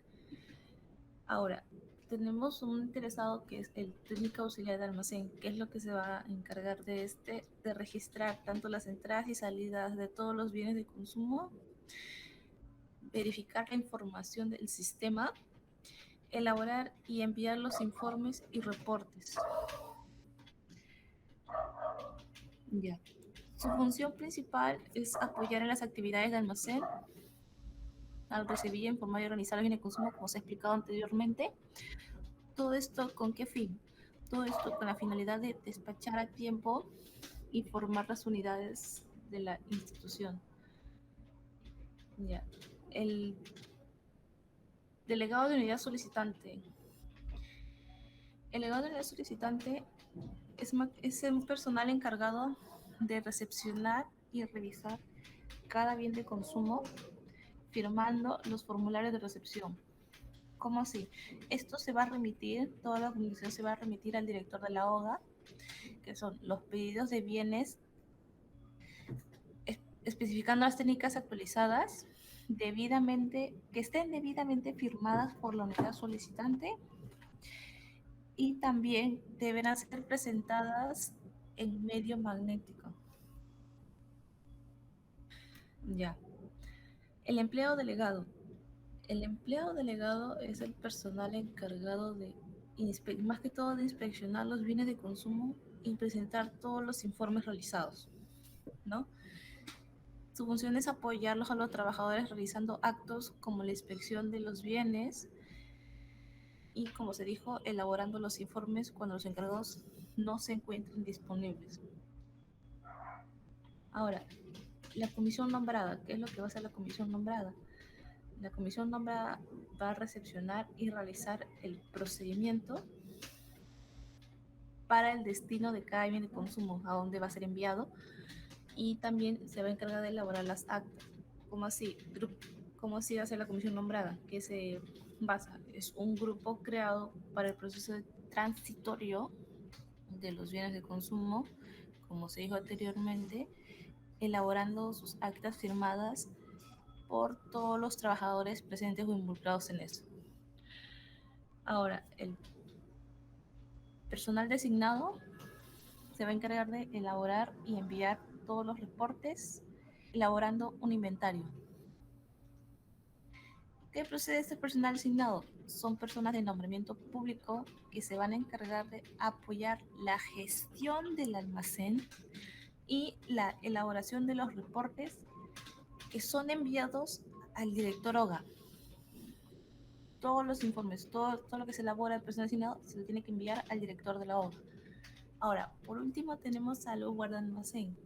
Ahora, tenemos un interesado que es el técnico auxiliar de almacén, que es lo que se va a encargar de registrar tanto las entradas y salidas de todos los bienes de consumo, verificar la información del sistema, elaborar y enviar los informes y reportes. Ya. Su función principal es apoyar en las actividades de almacén al recibir, informar y organizar los bienes de consumo, como se ha explicado anteriormente. ¿Todo esto con qué fin? Todo esto con la finalidad de despachar a tiempo y formar las unidades de la institución. Ya. El delegado de unidad solicitante. El delegado de unidad solicitante es un personal encargado de recepcionar y revisar cada bien de consumo, firmando los formularios de recepción. ¿Cómo así? Esto se va a remitir, toda la documentación se va a remitir al director de la OGA, que son los pedidos de bienes, especificando las técnicas actualizadas, que estén debidamente firmadas por la unidad solicitante, y también deberán ser presentadas en medio magnético. Ya. El empleado delegado. El empleado delegado es el personal encargado de, más que todo, de inspeccionar los bienes de consumo y presentar todos los informes realizados, ¿no? Su función es apoyarlos a los trabajadores realizando actos como la inspección de los bienes y, como se dijo, elaborando los informes cuando los encargados no se encuentren disponibles. Ahora, la comisión nombrada. ¿Qué es lo que va a hacer la comisión nombrada? La comisión nombrada va a recepcionar y realizar el procedimiento para el destino de cada bien de consumo, a dónde va a ser enviado, y también se va a encargar de elaborar las actas. ¿Cómo así? ¿Cómo así va a ser la comisión nombrada? Que se basa, es un grupo creado para el proceso transitorio de los bienes de consumo, como se dijo anteriormente, elaborando sus actas firmadas por todos los trabajadores presentes o involucrados en eso. Ahora, el personal designado se va a encargar de elaborar y enviar todos los reportes, elaborando un inventario. ¿Qué procede este personal designado? Son personas de nombramiento público que se van a encargar de apoyar la gestión del almacén y la elaboración de los reportes que son enviados al director OGA. Todos los informes, todo lo que se elabora el personal designado se lo tiene que enviar al director de la OGA. Ahora, por último tenemos al guardalmacén.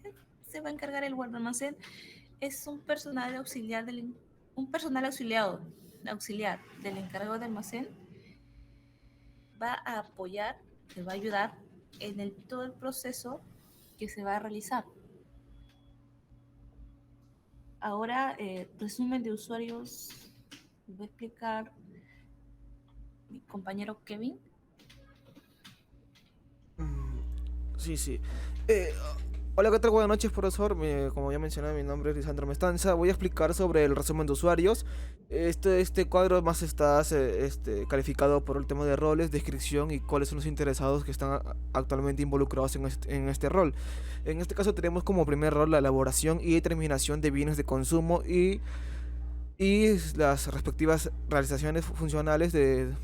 ¿Qué se va a encargar el guardalmacén? Es un personal auxiliar del encargado de almacén. Va a apoyar, se va a ayudar en todo el proceso que se va a realizar. Ahora, resumen de usuarios, voy a explicar mi compañero Kevin. Sí. Hola, ¿qué tal? Buenas noches, profesor. Como ya mencioné, mi nombre es Lisandro Mestanza. Voy a explicar sobre el resumen de usuarios. Este cuadro más está calificado por el tema de roles, descripción y cuáles son los interesados que están actualmente involucrados en este rol. En este caso tenemos como primer rol la elaboración y determinación de bienes de consumo y las respectivas realizaciones funcionales de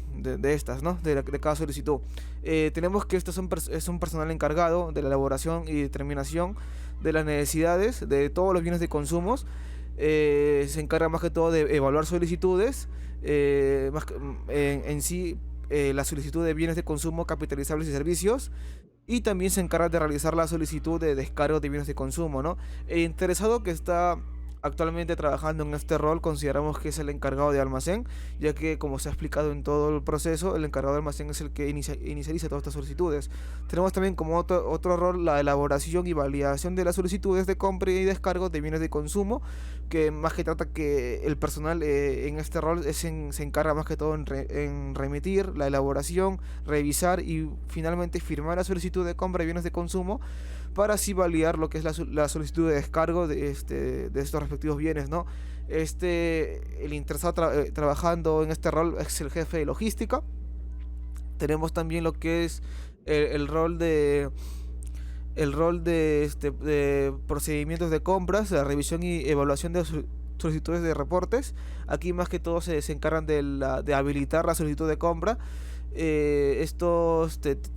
estas, ¿no? De cada solicitud. Tenemos que esto es un personal encargado de la elaboración y determinación de las necesidades de todos los bienes de consumo Se encarga más que todo de evaluar solicitudes, en sí la solicitud de bienes de consumo capitalizables y servicios, y también se encarga de realizar la solicitud de descargo de bienes de consumo, ¿no? El interesado que está actualmente trabajando en este rol consideramos que es el encargado de almacén, ya que como se ha explicado en todo el proceso, el encargado de almacén es el que inicializa todas estas solicitudes. Tenemos también como otro rol la elaboración y validación de las solicitudes de compra y descargo de bienes de consumo, que más que trata que el personal en este rol se encarga más que todo en remitir la elaboración, revisar y finalmente firmar la solicitud de compra de bienes de consumo, para así validar lo que es la solicitud de descargo de estos respectivos bienes, ¿no? El interesado trabajando en este rol es el jefe de logística. Tenemos también lo que es el rol de procedimientos de compras, la revisión y evaluación de solicitudes de reportes. Aquí más que todo se encargan de habilitar la solicitud de compra. Esto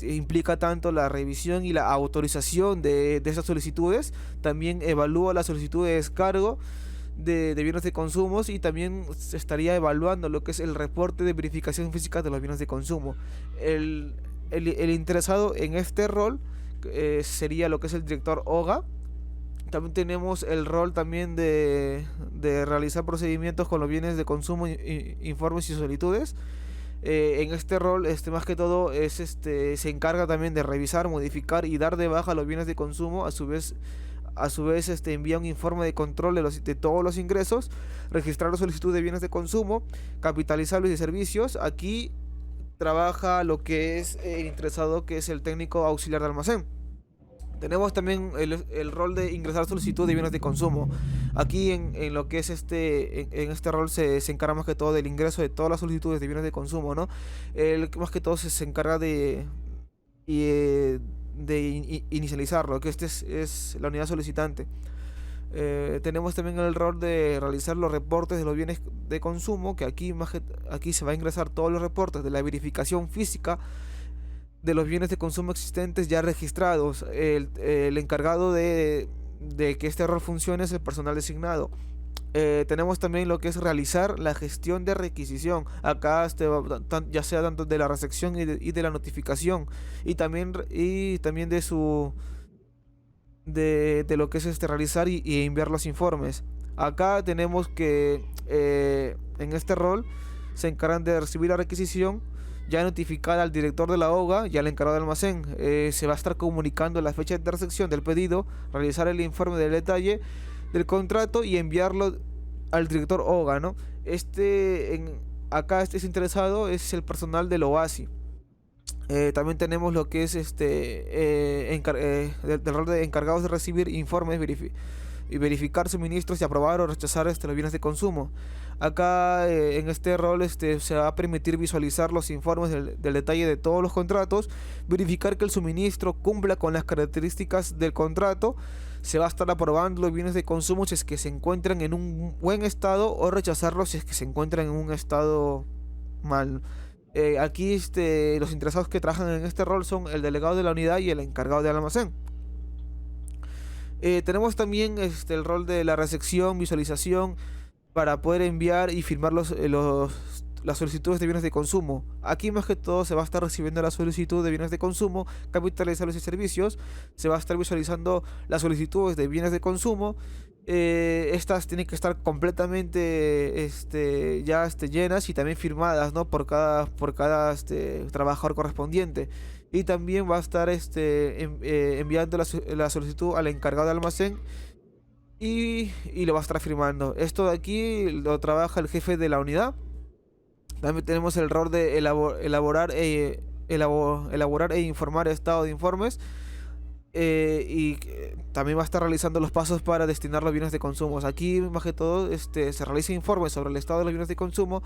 implica tanto la revisión y la autorización de esas solicitudes. También evalúa la solicitud de descargo de bienes de consumo, y también se estaría evaluando lo que es el reporte de verificación física de los bienes de consumo. El interesado en este rol sería lo que es el director OGA. También tenemos el rol también de realizar procedimientos con los bienes de consumo, informes y solicitudes. En este rol, más que todo, se encarga también de revisar, modificar y dar de baja los bienes de consumo. A su vez, envía un informe de control de todos los ingresos, registrar la solicitud de bienes de consumo, capitalizables y servicios. Aquí trabaja lo que es el interesado, que es el técnico auxiliar de almacén. Tenemos también el rol de ingresar solicitud de bienes de consumo. Aquí en lo que es en este rol se encarga más que todo del ingreso de todas las solicitudes de bienes de consumo, ¿no? Más que todo se encarga de inicializarlo, que es la unidad solicitante. Tenemos también el rol de realizar los reportes de los bienes de consumo, que aquí se va a ingresar todos los reportes de la verificación física de los bienes de consumo existentes ya registrados. El encargado de que este rol funcione es el personal designado. Tenemos también lo que es realizar la gestión de requisición. Acá ya sea tanto de la recepción y de la notificación, y también de lo que es realizar y enviar los informes. Acá tenemos que en este rol se encargan de recibir la requisición, ya notificar al director de la OGA y al encargado del almacén. Se va a estar comunicando la fecha de recepción del pedido, realizar el informe del detalle del contrato y enviarlo al director OGA, ¿no? Acá es interesado es el personal del OASI. También tenemos lo que es del rol de encargados de recibir informes y verificar suministros y aprobar o rechazar los bienes de consumo. Acá en este rol se va a permitir visualizar los informes del detalle de todos los contratos, verificar que el suministro cumpla con las características del contrato. Se va a estar aprobando los bienes de consumo si es que se encuentran en un buen estado, o rechazarlos si es que se encuentran en un estado mal. Aquí los interesados que trabajan en este rol son el delegado de la unidad y el encargado del almacén. Tenemos también el rol de la recepción, visualización, para poder enviar y firmar las solicitudes de bienes de consumo. Aquí más que todo se va a estar recibiendo la solicitud de bienes de consumo, capitalizables y servicios. Se va a estar visualizando las solicitudes de bienes de consumo. Estas tienen que estar completamente llenas y también firmadas, ¿no? por cada trabajador correspondiente. Y también va a estar enviando la solicitud al encargado de almacén y lo va a estar firmando. Esto de aquí lo trabaja el jefe de la unidad. También tenemos el rol de elaborar e informar estado de informes. También va a estar realizando los pasos para destinar los bienes de consumo. Aquí más que todo se realiza informes sobre el estado de los bienes de consumo,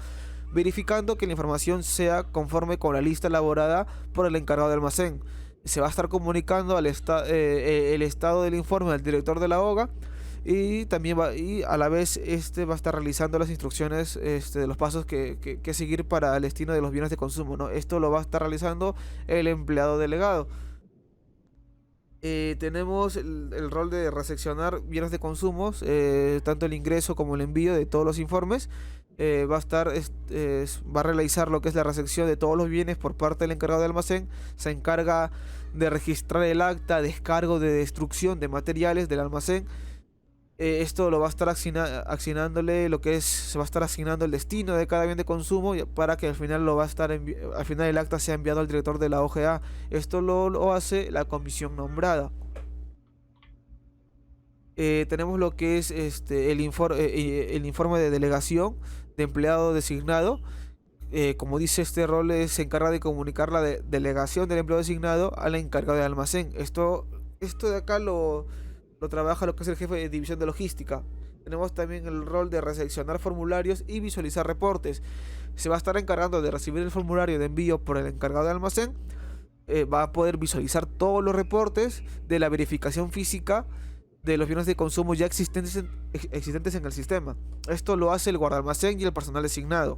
verificando que la información sea conforme con la lista elaborada por el encargado de almacén. Se va a estar comunicando el estado del informe al director de la OGA, y también a la vez va a estar realizando las instrucciones de los pasos que seguir para el destino de los bienes de consumo, ¿no? Esto lo va a estar realizando el empleado delegado. Tenemos el rol de reseccionar bienes de consumo, tanto el ingreso como el envío de todos los informes. Va a estar, va a realizar lo que es la resección de todos los bienes por parte del encargado de almacén. Se encarga de registrar el acta, descargo de destrucción de materiales del almacén. Esto lo va a estar asignándole lo que es, se va a estar asignando el destino de cada bien de consumo para que al final lo va a estar al final el acta sea enviado al director de la OGA. Esto lo hace la comisión nombrada. Tenemos lo que es el informe de delegación de empleado designado. Como dice este rol, se encarga de comunicar la delegación del empleado designado al encargado de almacén. Esto de acá lo trabaja lo que es el jefe de división de logística. Tenemos también el rol de recepcionar formularios y visualizar reportes. Se va a estar encargando de recibir el formulario de envío por el encargado de almacén. Va a poder visualizar todos los reportes de la verificación física de los bienes de consumo ya existentes en el sistema. Esto lo hace el guardalmacén y el personal designado.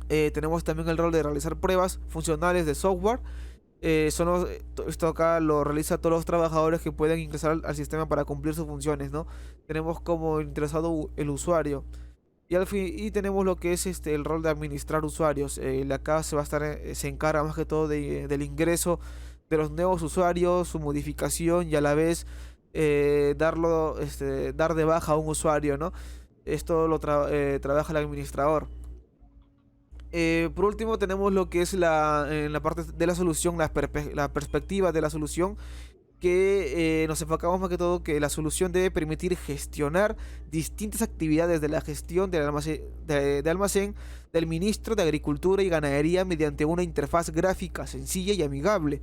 Tenemos también el rol de realizar pruebas funcionales de software. Esto acá lo realiza todos los trabajadores que pueden ingresar al sistema para cumplir sus funciones, ¿no? Tenemos como interesado el usuario. Y tenemos lo que es el rol de administrar usuarios. Acá se encarga más que todo del ingreso de los nuevos usuarios, su modificación y a la vez dar de baja a un usuario, ¿no? Esto trabaja el administrador. Por último tenemos lo que es en la parte de la solución, la perspectiva de la solución, que nos enfocamos más que todo que la solución debe permitir gestionar distintas actividades de la gestión del almacén del ministro de Agricultura y Ganadería mediante una interfaz gráfica sencilla y amigable.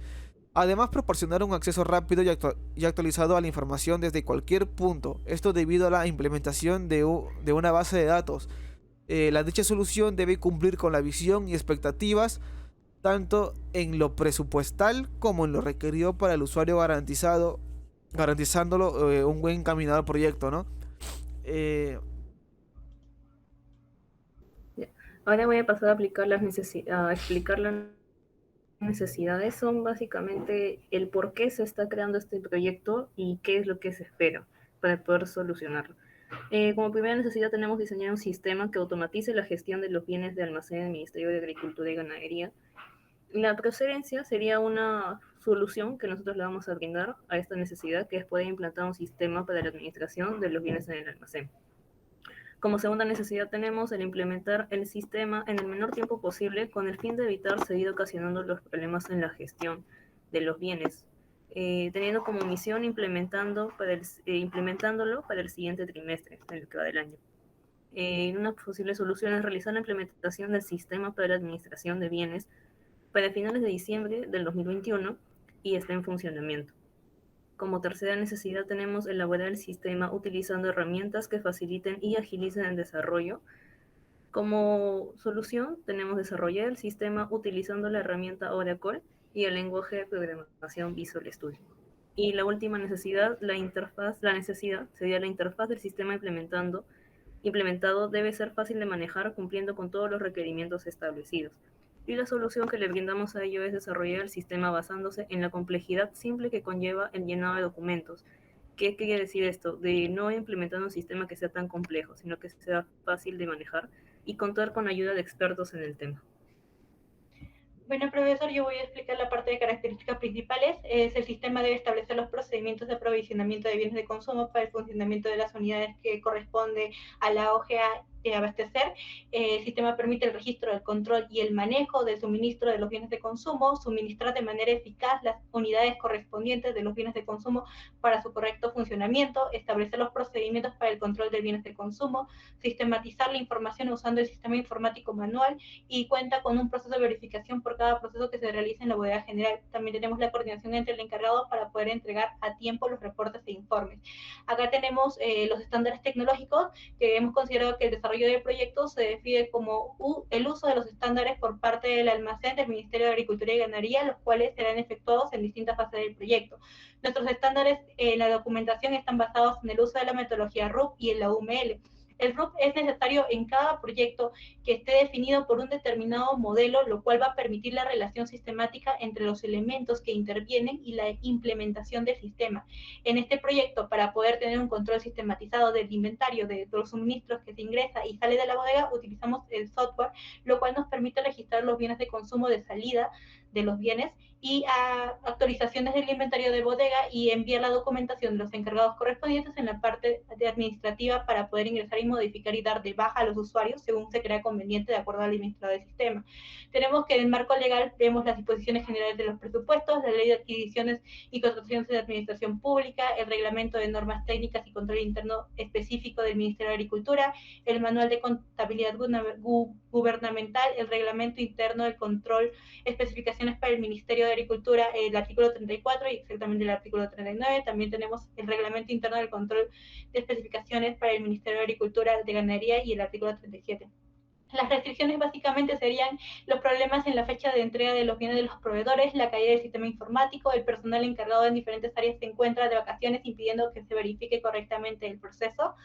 Además, proporcionar un acceso rápido y actualizado a la información desde cualquier punto. Esto debido a la implementación de una base de datos. La dicha solución debe cumplir con la visión y expectativas tanto en lo presupuestal como en lo requerido para el usuario, garantizándolo un buen encaminado al proyecto, ¿no? Ahora voy a pasar a explicar las necesidades. Son básicamente el por qué se está creando este proyecto y qué es lo que se espera para poder solucionarlo. Como primera necesidad tenemos diseñar un sistema que automatice la gestión de los bienes de almacén del Ministerio de Agricultura y Ganadería. La procedencia sería una solución que nosotros le vamos a brindar a esta necesidad, que es poder implantar un sistema para la administración de los bienes en el almacén. Como segunda necesidad tenemos el implementar el sistema en el menor tiempo posible con el fin de evitar seguir ocasionando los problemas en la gestión de los bienes, teniendo como misión implementándolo para el siguiente trimestre, en el que va del año. Una posible solución es realizar la implementación del sistema para la administración de bienes para finales de diciembre del 2021 y está en funcionamiento. Como tercera necesidad tenemos elaborar el sistema utilizando herramientas que faciliten y agilicen el desarrollo. Como solución tenemos desarrollar el sistema utilizando la herramienta Oracle y el lenguaje de programación Visual Studio. Y la última necesidad, la necesidad sería la interfaz del sistema implementado debe ser fácil de manejar cumpliendo con todos los requerimientos establecidos. Y la solución que le brindamos a ello es desarrollar el sistema basándose en la complejidad simple que conlleva el llenado de documentos. ¿Qué quiere decir esto? De no implementar un sistema que sea tan complejo, sino que sea fácil de manejar y contar con ayuda de expertos en el tema. Bueno, profesor, yo voy a explicar la parte de características principales. El sistema debe establecer los procedimientos de aprovisionamiento de bienes de consumo para el funcionamiento de las unidades que corresponde a la OGA abastecer. El sistema permite el registro, el control y el manejo del suministro de los bienes de consumo, suministrar de manera eficaz las unidades correspondientes de los bienes de consumo para su correcto funcionamiento, establecer los procedimientos para el control de bienes de consumo, sistematizar la información usando el sistema informático manual y cuenta con un proceso de verificación por cada proceso que se realiza en la bodega general. También tenemos la coordinación entre el encargado para poder entregar a tiempo los reportes e informes. Acá tenemos los estándares tecnológicos que hemos considerado que el desarrollo del proyecto se define como el uso de los estándares por parte del almacén del Ministerio de Agricultura y Ganadería, los cuales serán efectuados en distintas fases del proyecto. Nuestros estándares en la documentación están basados en el uso de la metodología RUP y en la UML. El RUP es necesario en cada proyecto que esté definido por un determinado modelo, lo cual va a permitir la relación sistemática entre los elementos que intervienen y la implementación del sistema. En este proyecto, para poder tener un control sistematizado del inventario de los suministros que se ingresa y sale de la bodega, utilizamos el software, lo cual nos permite registrar los bienes de consumo de salida de los bienes y actualizaciones del inventario de bodega y enviar la documentación de los encargados correspondientes en la parte de administrativa para poder ingresar y modificar y dar de baja a los usuarios según se crea conveniente de acuerdo al administrador del sistema. Tenemos que en el marco legal vemos las disposiciones generales de los presupuestos, la ley de adquisiciones y contrataciones de administración pública, el reglamento de normas técnicas y control interno específico del Ministerio de Agricultura, el manual de contabilidad gubernamental, el reglamento interno del control, especificaciones para el Ministerio de Agricultura, el artículo 34 y exactamente el artículo 39. También tenemos el reglamento interno del control de especificaciones para el Ministerio de Agricultura, de Ganadería y el artículo 37. Las restricciones básicamente serían los problemas en la fecha de entrega de los bienes de los proveedores, la caída del sistema informático, el personal encargado en diferentes áreas se encuentra de vacaciones impidiendo que se verifique correctamente el proceso.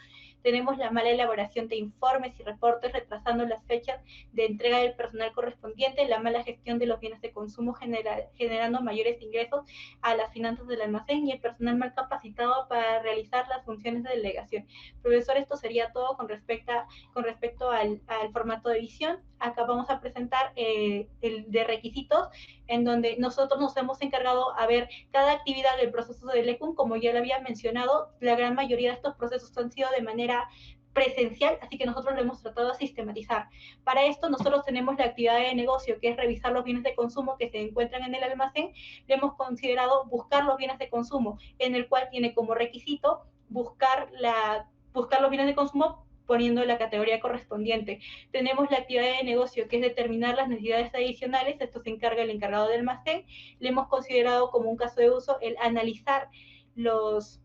Tenemos la mala elaboración de informes y reportes retrasando las fechas de entrega del personal correspondiente, la mala gestión de los bienes de consumo generando mayores ingresos a las finanzas del almacén y el personal mal capacitado para realizar las funciones de delegación. Profesor, esto sería todo con respecto al formato de visión. Acá vamos a presentar el de requisitos, en donde nosotros nos hemos encargado a ver cada actividad del proceso del ECUM. Como ya lo había mencionado, la gran mayoría de estos procesos han sido de manera presencial, así que nosotros lo hemos tratado de sistematizar. Para esto nosotros tenemos la actividad de negocio, que es revisar los bienes de consumo que se encuentran en el almacén. Le hemos considerado buscar los bienes de consumo, en el cual tiene como requisito buscar los bienes de consumo poniendo la categoría correspondiente. Tenemos la actividad de negocio, que es determinar las necesidades adicionales. Esto se encarga el encargado del almacén. Le hemos considerado como un caso de uso el analizar los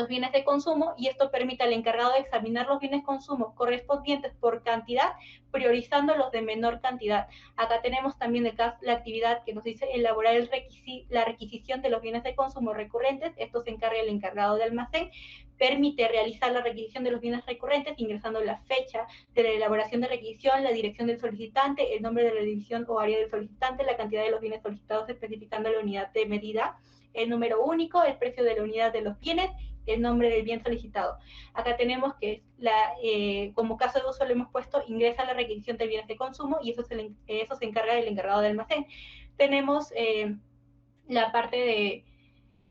bienes de consumo, y esto permite al encargado de examinar los bienes de consumo correspondientes por cantidad, priorizando los de menor cantidad. Acá tenemos también la actividad que nos dice elaborar la requisición de los bienes de consumo recurrentes. Esto se encarga el encargado de almacén. Permite realizar la requisición de los bienes recurrentes ingresando la fecha de la elaboración de requisición, la dirección del solicitante, el nombre de la división o área del solicitante, la cantidad de los bienes solicitados especificando la unidad de medida, el número único, el precio de la unidad de los bienes, el nombre del bien solicitado. Acá tenemos que como caso de uso le hemos puesto ingresa la requisición de bienes de consumo, y eso se encarga del encargado de almacén. Tenemos la parte de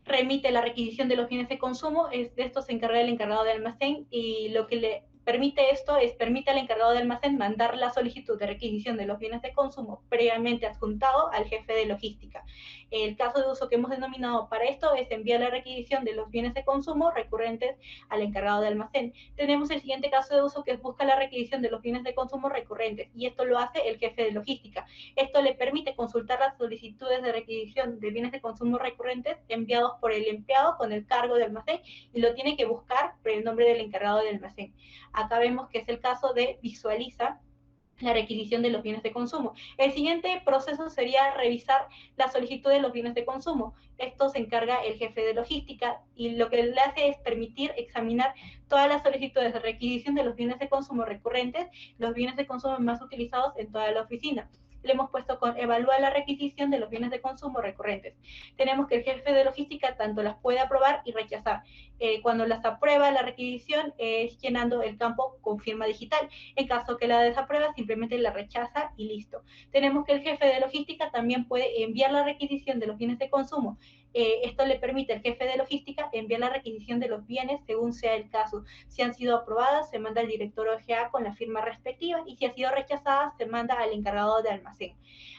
remite la requisición de los bienes de consumo, de esto se encarga el encargado de almacén, y lo que le permite esto es permite al encargado de almacén mandar la solicitud de requisición de los bienes de consumo previamente adjuntado al jefe de logística. El caso de uso que hemos denominado para esto es enviar la requisición de los bienes de consumo recurrentes al encargado de almacén. Tenemos el siguiente caso de uso, que es busca la requisición de los bienes de consumo recurrentes, y esto lo hace el jefe de logística. Esto le permite consultar las solicitudes de requisición de bienes de consumo recurrentes enviados por el empleado con el cargo de almacén, y lo tiene que buscar por el nombre del encargado del almacén. Acá vemos que es el caso de visualiza la requisición de los bienes de consumo. El siguiente proceso sería revisar la solicitud de los bienes de consumo. Esto se encarga el jefe de logística, y lo que le hace es permitir examinar todas las solicitudes de requisición de los bienes de consumo recurrentes, los bienes de consumo más utilizados en toda la oficina. Le hemos puesto con evaluar la requisición de los bienes de consumo recurrentes. Tenemos que el jefe de logística tanto las puede aprobar y rechazar. Cuando las aprueba la requisición es llenando el campo con firma digital. En caso que la desaprueba, simplemente la rechaza y listo. Tenemos que el jefe de logística también puede enviar la requisición de los bienes de consumo. Esto le permite al jefe de logística enviar la requisición de los bienes según sea el caso. Si han sido aprobadas, se manda al director OGA con la firma respectiva, y si ha sido rechazada, se manda al encargado de almacén.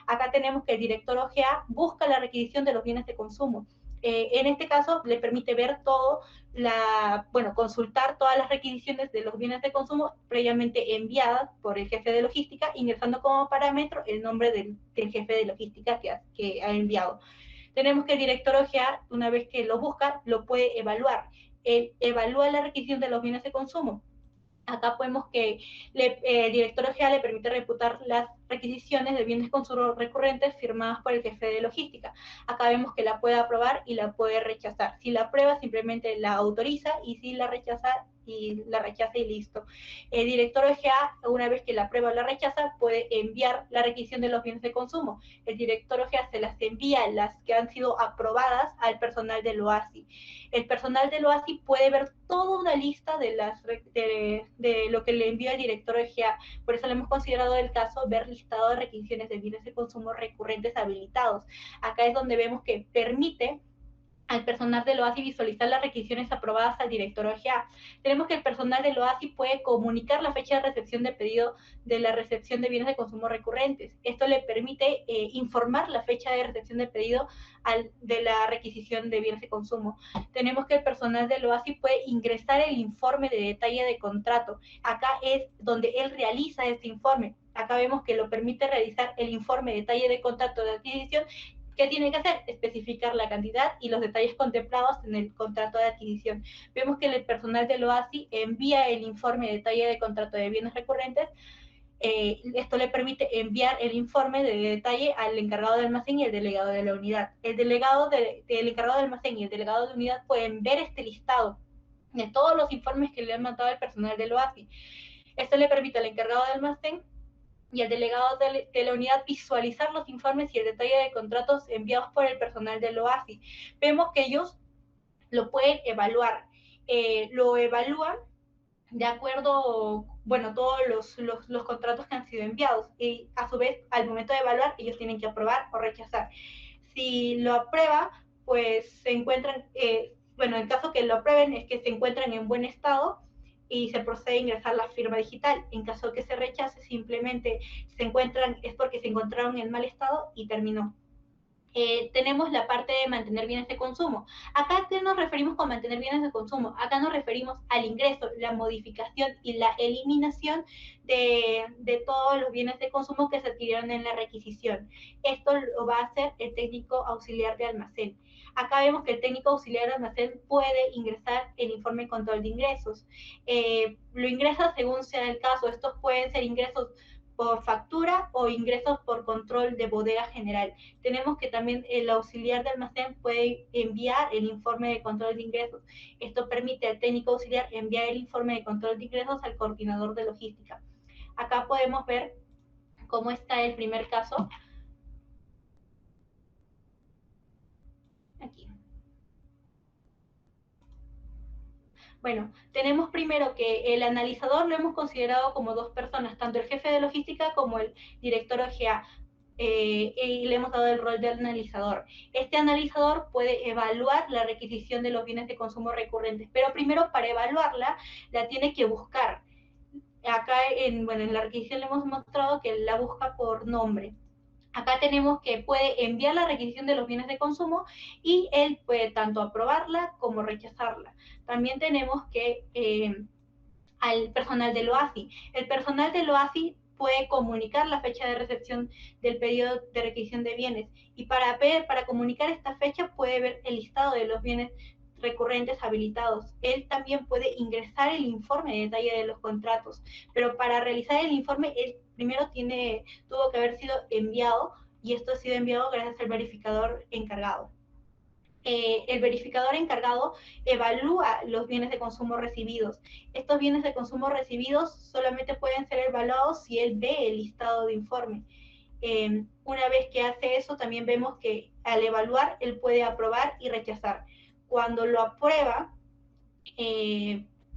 Acá tenemos que el director OGA busca la requisición de los bienes de consumo. En este caso le permite ver todo, consultar todas las requisiciones de los bienes de consumo previamente enviadas por el jefe de logística, ingresando como parámetro el nombre del jefe de logística que ha enviado. Tenemos que el director OGA, una vez que lo busca, lo puede evaluar. Evalúa la requisición de los bienes de consumo. Acá podemos que el director OGA le permite reputar las requisiciones de bienes de consumo recurrentes firmadas por el jefe de logística. Acá vemos que la puede aprobar y la puede rechazar. Si la aprueba, simplemente la autoriza, y si la rechaza, y la rechaza y listo. El director OGA, una vez que la aprueba o la rechaza, puede enviar la requisición de los bienes de consumo. El director OGA se las envía, las que han sido aprobadas, al personal del OASI. El personal del OASI puede ver toda una lista de lo que le envió el director OGA. Por eso le hemos considerado el caso ver listado de requisiciones de bienes de consumo recurrentes habilitados. Acá es donde vemos que permite al personal del OASI visualizar las requisiciones aprobadas al director OGA. Tenemos que el personal del OASI puede comunicar la fecha de recepción de pedido de la recepción de bienes de consumo recurrentes. Esto le permite informar la fecha de recepción de pedido de la requisición de bienes de consumo. Tenemos que el personal del OASI puede ingresar el informe de detalle de contrato. Acá es donde él realiza este informe. Acá vemos que lo permite realizar el informe de detalle de contrato de adquisición. ¿Qué tiene que hacer? Especificar la cantidad y los detalles contemplados en el contrato de adquisición. Vemos que el personal del OASI envía el informe de detalle de contrato de bienes recurrentes. Esto le permite enviar el informe de detalle al encargado de almacén y el delegado de la unidad. El encargado de almacén y el delegado de unidad pueden ver este listado de todos los informes que le han mandado el personal del OASI. Esto le permite al encargado de almacén y el delegado de la unidad visualizar los informes y el detalle de contratos enviados por el personal del OASI. Vemos que ellos lo pueden evaluar. Lo evalúan de acuerdo, bueno, todos los contratos que han sido enviados. Y a su vez, al momento de evaluar, ellos tienen que aprobar o rechazar. Si lo aprueba, pues se encuentran, bueno, en caso que lo aprueben es que se encuentran en buen estado y se procede a ingresar la firma digital. En caso que se rechace, simplemente es porque se encontraron en mal estado y terminó. Tenemos la parte de mantener bienes de consumo. Acá, ¿qué nos referimos con mantener bienes de consumo? Acá nos referimos al ingreso, la modificación y la eliminación de todos los bienes de consumo que se adquirieron en la requisición. Esto lo va a hacer el técnico auxiliar de almacén. Acá vemos que el técnico auxiliar de almacén puede ingresar el informe de control de ingresos. Lo ingresa según sea el caso. Estos pueden ser ingresos por factura o ingresos por control de bodega general. Tenemos que también el auxiliar de almacén puede enviar el informe de control de ingresos. Esto permite al técnico auxiliar enviar el informe de control de ingresos al coordinador de logística. Acá podemos ver cómo está el primer caso. Aquí. Bueno, tenemos primero que el analizador lo hemos considerado como dos personas, tanto el jefe de logística como el director OGA. Y le hemos dado el rol de analizador. Este analizador puede evaluar la requisición de los bienes de consumo recurrentes, pero primero para evaluarla la tiene que buscar. Acá en la requisición le hemos mostrado que la busca por nombre. Acá tenemos que puede enviar la requisición de los bienes de consumo y él puede tanto aprobarla como rechazarla. También tenemos que al personal del OASI. El personal del OASI puede comunicar la fecha de recepción del pedido de requisición de bienes y para comunicar esta fecha puede ver el listado de los bienes recurrentes habilitados. Él también puede ingresar el informe de detalle de los contratos, pero para realizar el informe él primero tuvo que haber sido enviado y esto ha sido enviado gracias al verificador encargado. El verificador encargado evalúa los bienes de consumo recibidos. Estos bienes de consumo recibidos solamente pueden ser evaluados si él ve el listado de informe. Una vez que hace eso, también vemos que al evaluar, él puede aprobar y rechazar. Cuando lo aprueba,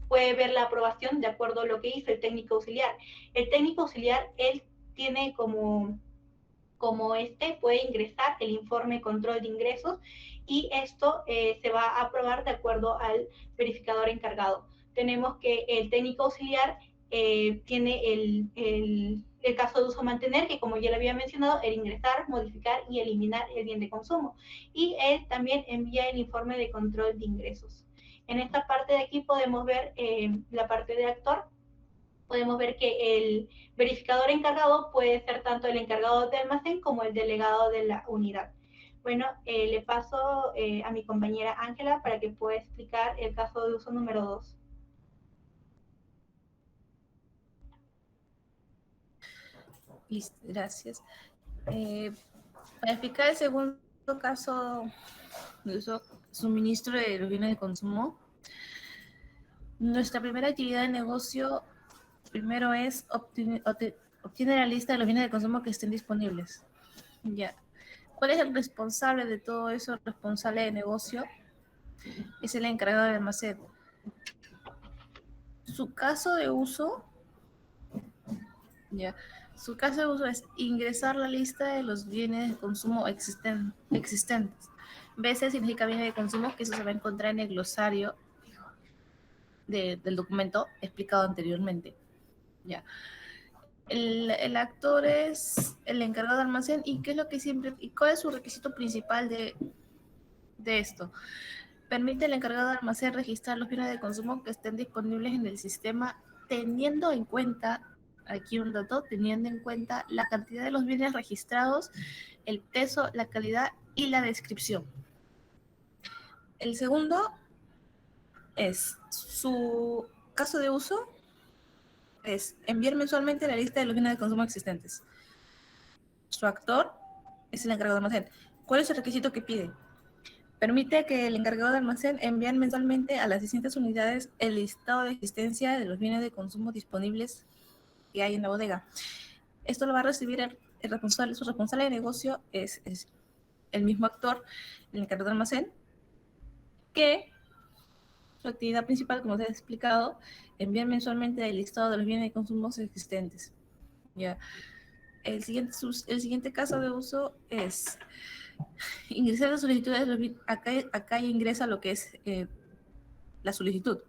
puede ver la aprobación de acuerdo a lo que hizo el técnico auxiliar. El técnico auxiliar, él tiene como puede ingresar el informe de control de ingresos y esto se va a aprobar de acuerdo al verificador encargado. Tenemos que el técnico auxiliar tiene el caso de uso mantener, que como ya lo había mencionado, el ingresar, modificar y eliminar el bien de consumo. Y él también envía el informe de control de ingresos. En esta parte de aquí podemos ver la parte de actor. Podemos ver que el verificador encargado puede ser tanto el encargado de almacén como el delegado de la unidad. Bueno, le paso a mi compañera Ángela para que pueda explicar el caso de uso número 2. Listo, gracias. Para explicar el segundo caso de uso, suministro de los bienes de consumo, Nuestra primera actividad de negocio primero es obtiene la lista de los bienes de consumo que estén disponibles. Ya. ¿Cuál es el responsable de todo eso? El responsable de negocio es el encargado del almacén. Su caso de uso, ya, su caso de uso es ingresar la lista de los bienes de consumo existentes. BC significa bienes de consumo, que eso se va a encontrar en el glosario del documento explicado anteriormente. Ya. El actor es el encargado de almacén. ¿Y qué es lo que siempre, y cuál es su requisito principal de esto? Permite al encargado de almacén registrar los bienes de consumo que estén disponibles en el sistema, teniendo en cuenta, aquí un dato, teniendo en cuenta la cantidad de los bienes registrados, el peso, la calidad y la descripción. El segundo es su caso de uso, es enviar mensualmente la lista de los bienes de consumo existentes. Su actor es el encargado de almacén. ¿Cuál es el requisito que pide? Permite que el encargado de almacén envíe mensualmente a las distintas unidades el listado de existencia de los bienes de consumo disponibles que hay en la bodega. Esto lo va a recibir el responsable. Su responsable de negocio es el mismo actor, el encargado de almacén, que su actividad principal, como se ha explicado, enviar mensualmente el listado de los bienes de consumo existentes. ¿Ya? El siguiente caso de uso es ingresar las solicitudes. Acá ya ingresa lo que es la solicitud.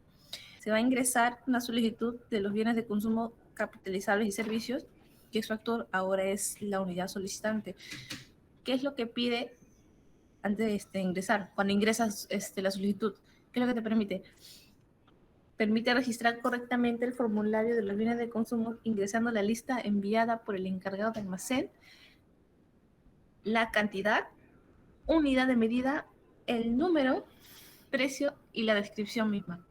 Se va a ingresar una solicitud de los bienes de consumo capitalizables y servicios, que su actor ahora es la unidad solicitante. ¿Qué es lo que pide antes de ingresar? Cuando ingresas la solicitud, ¿qué es lo que te permite? Permite registrar correctamente el formulario de los bienes de consumo ingresando la lista enviada por el encargado de almacén, la cantidad, unidad de medida, el número, precio y la descripción misma.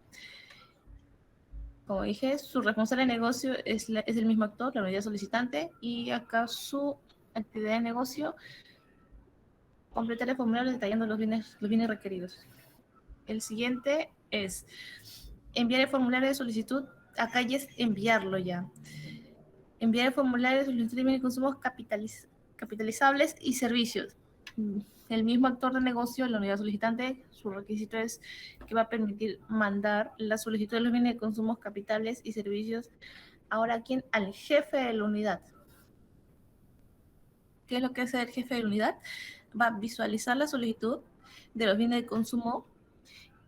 Como dije, su responsable de negocio es el mismo actor, la unidad solicitante, y acá su actividad de negocio, completar el formulario detallando los bienes requeridos. El siguiente es enviar el formulario de solicitud. Acá ya es enviarlo ya. Enviar el formulario de solicitud de bienes de consumo capitalizables y servicios. El mismo actor de negocio, la unidad solicitante, su requisito es que va a permitir mandar la solicitud de los bienes de consumo capitales y servicios. Ahora, ¿a quién? Al jefe de la unidad. ¿Qué es lo que hace el jefe de la unidad? Va a visualizar la solicitud de los bienes de consumo.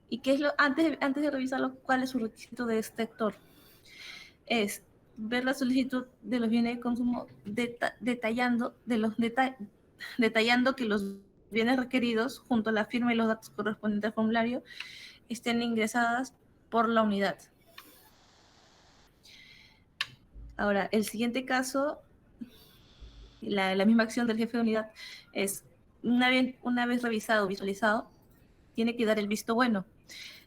¿Y qué es lo antes de revisarlo, cuál es su requisito de este actor? Es ver la solicitud de los bienes de consumo detallando que los bienes requeridos junto a la firma y los datos correspondientes al formulario estén ingresadas por la unidad. Ahora, el siguiente caso, la misma acción del jefe de unidad es, una vez revisado, visualizado, tiene que dar el visto bueno.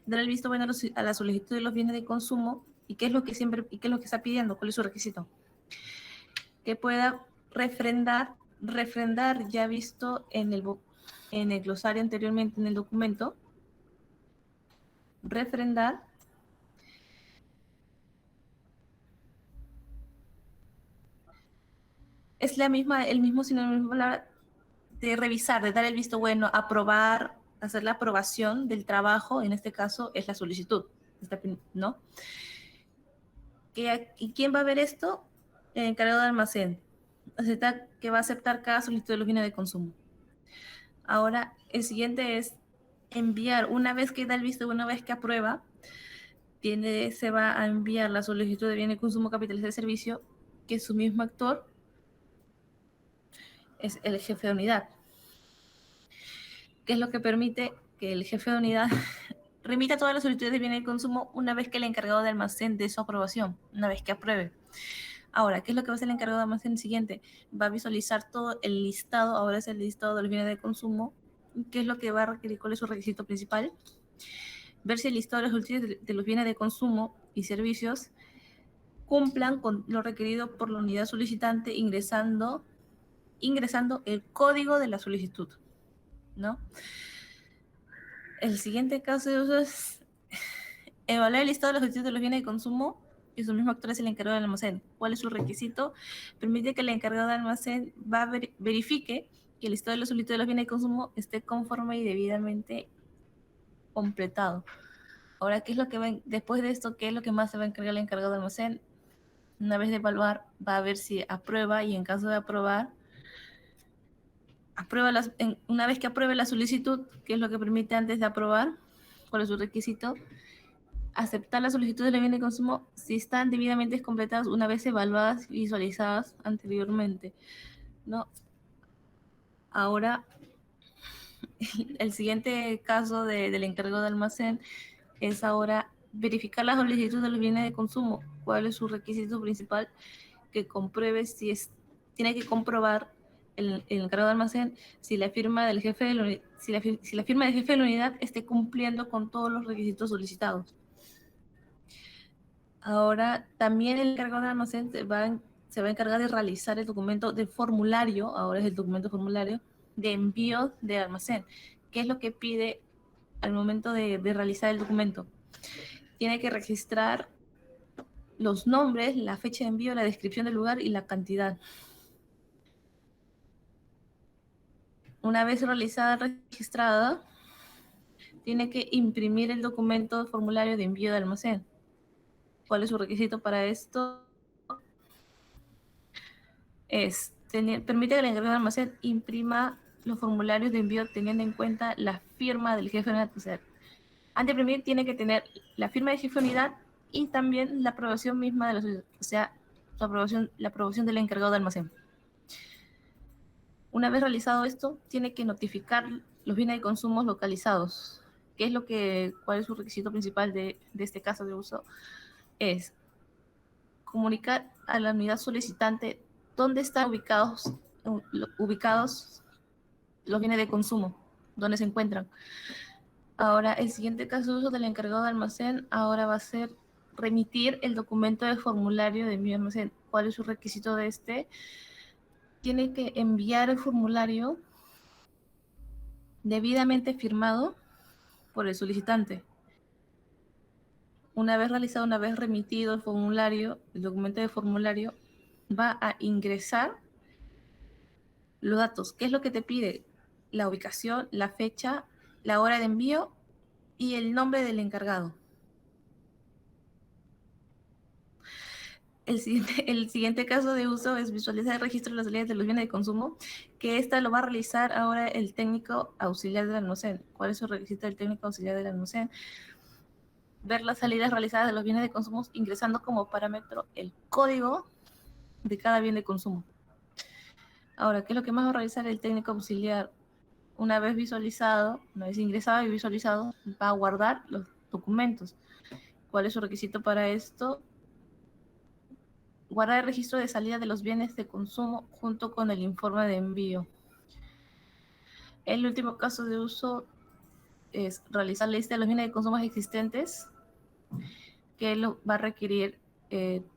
Dar el visto bueno a la solicitud de los bienes de consumo. ¿Y qué es lo que está pidiendo? ¿Cuál es su requisito? Que pueda refrendar ya visto en el glosario anteriormente en el documento. Refrendar es el mismo sinónimo de revisar, de dar el visto bueno, aprobar, hacer la aprobación del trabajo. En este caso es la solicitud, ¿no? ¿Y quién va a ver esto? El encargado de almacén, que va a aceptar cada solicitud de los bienes de consumo. Ahora, el siguiente es enviar, una vez que da el visto, una vez que aprueba, se va a enviar la solicitud de bienes de consumo capitalizado de servicio, que su mismo actor es el jefe de unidad. ¿Qué es lo que permite? Que el jefe de unidad remita todas las solicitudes de bienes de consumo una vez que el encargado de almacén dé su aprobación, una vez que apruebe. Ahora, ¿qué es lo que va a hacer el encargado de almacén? Siguiente, va a visualizar todo el listado, ahora es el listado de los bienes de consumo. ¿Qué es lo que va a requerir? ¿Cuál es su requisito principal? Ver si el listado de los solicitudes de los bienes de consumo y servicios cumplan con lo requerido por la unidad solicitante ingresando el código de la solicitud, ¿no? El siguiente caso de uso es evaluar el listado de los solicitudes de los bienes de consumo y su mismo actor es el encargado del almacén. ¿Cuál es su requisito? Permite que el encargado del almacén verifique que el listado de los solicitudes de los bienes de consumo esté conforme y debidamente completado. Ahora, ¿qué es lo que después de esto, qué es lo que más se va a encargar el encargado del almacén? Una vez de evaluar, va a ver si aprueba y en caso de aprobar, una vez que apruebe la solicitud, ¿qué es lo que permite antes de aprobar? ¿Cuál es su requisito? Aceptar la solicitud de bienes de consumo si están debidamente completadas una vez evaluadas y visualizadas anteriormente, ¿no? Ahora, el siguiente caso del encargado de almacén es ahora verificar la solicitud de los bienes de consumo. ¿Cuál es su requisito principal? Que compruebe tiene que comprobar el encargado de almacén si la firma del jefe de la, si la firma del jefe de la unidad esté cumpliendo con todos los requisitos solicitados. Ahora, también el encargado de almacén se va a encargar de realizar el documento de formulario, ahora es el documento formulario, de envío de almacén. ¿Qué es lo que pide al momento de realizar el documento? Tiene que registrar los nombres, la fecha de envío, la descripción del lugar y la cantidad. Una vez registrada, tiene que imprimir el documento de formulario de envío de almacén. ¿Cuál es su requisito para esto? Permite que el encargado de almacén imprima los formularios de envío teniendo en cuenta la firma del jefe de unidad. O sea, antes de imprimir tiene que tener la firma del jefe de unidad y también la aprobación misma de la sociedad, o sea, la aprobación del encargado de almacén. Una vez realizado esto, tiene que notificar los bienes de consumo localizados. ¿Cuál es su requisito principal de este caso de uso? Es comunicar a la unidad solicitante dónde están ubicados los bienes de consumo, dónde se encuentran. Ahora, el siguiente caso de uso del encargado de almacén ahora va a ser remitir el documento de formulario de envío de almacén. ¿Cuál es su requisito de este? Tiene que enviar el formulario debidamente firmado por el solicitante. Una vez remitido el formulario, el documento de formulario, va a ingresar los datos. ¿Qué es lo que te pide? La ubicación, la fecha, la hora de envío y el nombre del encargado. El siguiente caso de uso es visualizar el registro de las salidas de los bienes de consumo, que esta lo va a realizar ahora el técnico auxiliar del almacén. ¿Cuál es su requisito del técnico auxiliar del almacén? Ver las salidas realizadas de los bienes de consumo ingresando como parámetro el código de cada bien de consumo. Ahora, ¿qué es lo que más va a realizar el técnico auxiliar? Una vez ingresado y visualizado, va a guardar los documentos. ¿Cuál es su requisito para esto? Guardar el registro de salida de los bienes de consumo junto con el informe de envío. El último caso de uso es realizar la lista de los bienes de consumo existentes, que lo va a requerir,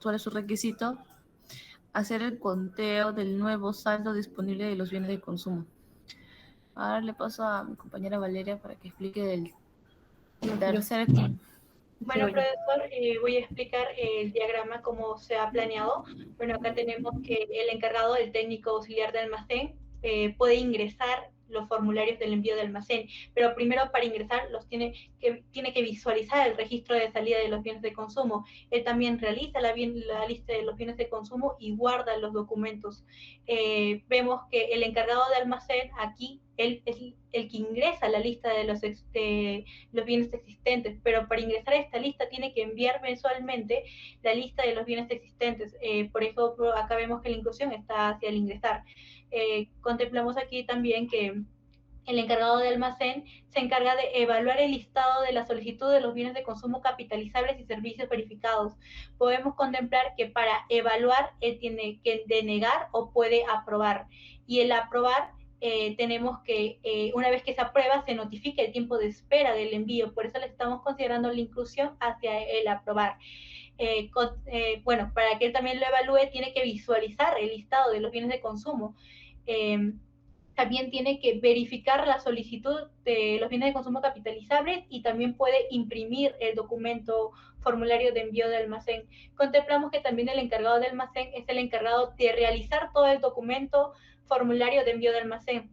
¿cuál es su requisito? Hacer el conteo del nuevo saldo disponible de los bienes de consumo. Ahora le paso a mi compañera Valeria para que explique el tercer. Bueno, profesor, voy a explicar el diagrama cómo se ha planeado. Bueno, acá tenemos que el encargado del técnico auxiliar de almacén puede ingresar los formularios del envío de almacén, pero primero para ingresar tiene que visualizar el registro de salida de los bienes de consumo. Él también realiza la lista de los bienes de consumo y guarda los documentos. Vemos que el encargado de almacén aquí, él es el que ingresa la lista de los bienes existentes, pero para ingresar a esta lista tiene que enviar mensualmente la lista de los bienes existentes. Por ejemplo, acá vemos que la inclusión está hacia el ingresar. Contemplamos aquí también que el encargado de almacén se encarga de evaluar el listado de la solicitud de los bienes de consumo capitalizables y servicios verificados. Podemos contemplar que para evaluar él tiene que denegar o puede aprobar. Y el aprobar tenemos que, una vez que se aprueba, se notifica el tiempo de espera del envío. Por eso le estamos considerando la inclusión hacia el aprobar. Bueno, para que él también lo evalúe, tiene que visualizar el listado de los bienes de consumo. también tiene que verificar la solicitud de los bienes de consumo capitalizables y también puede imprimir el documento formulario de envío de almacén. Contemplamos que también el encargado de almacén es el encargado de realizar todo el documento formulario de envío de almacén.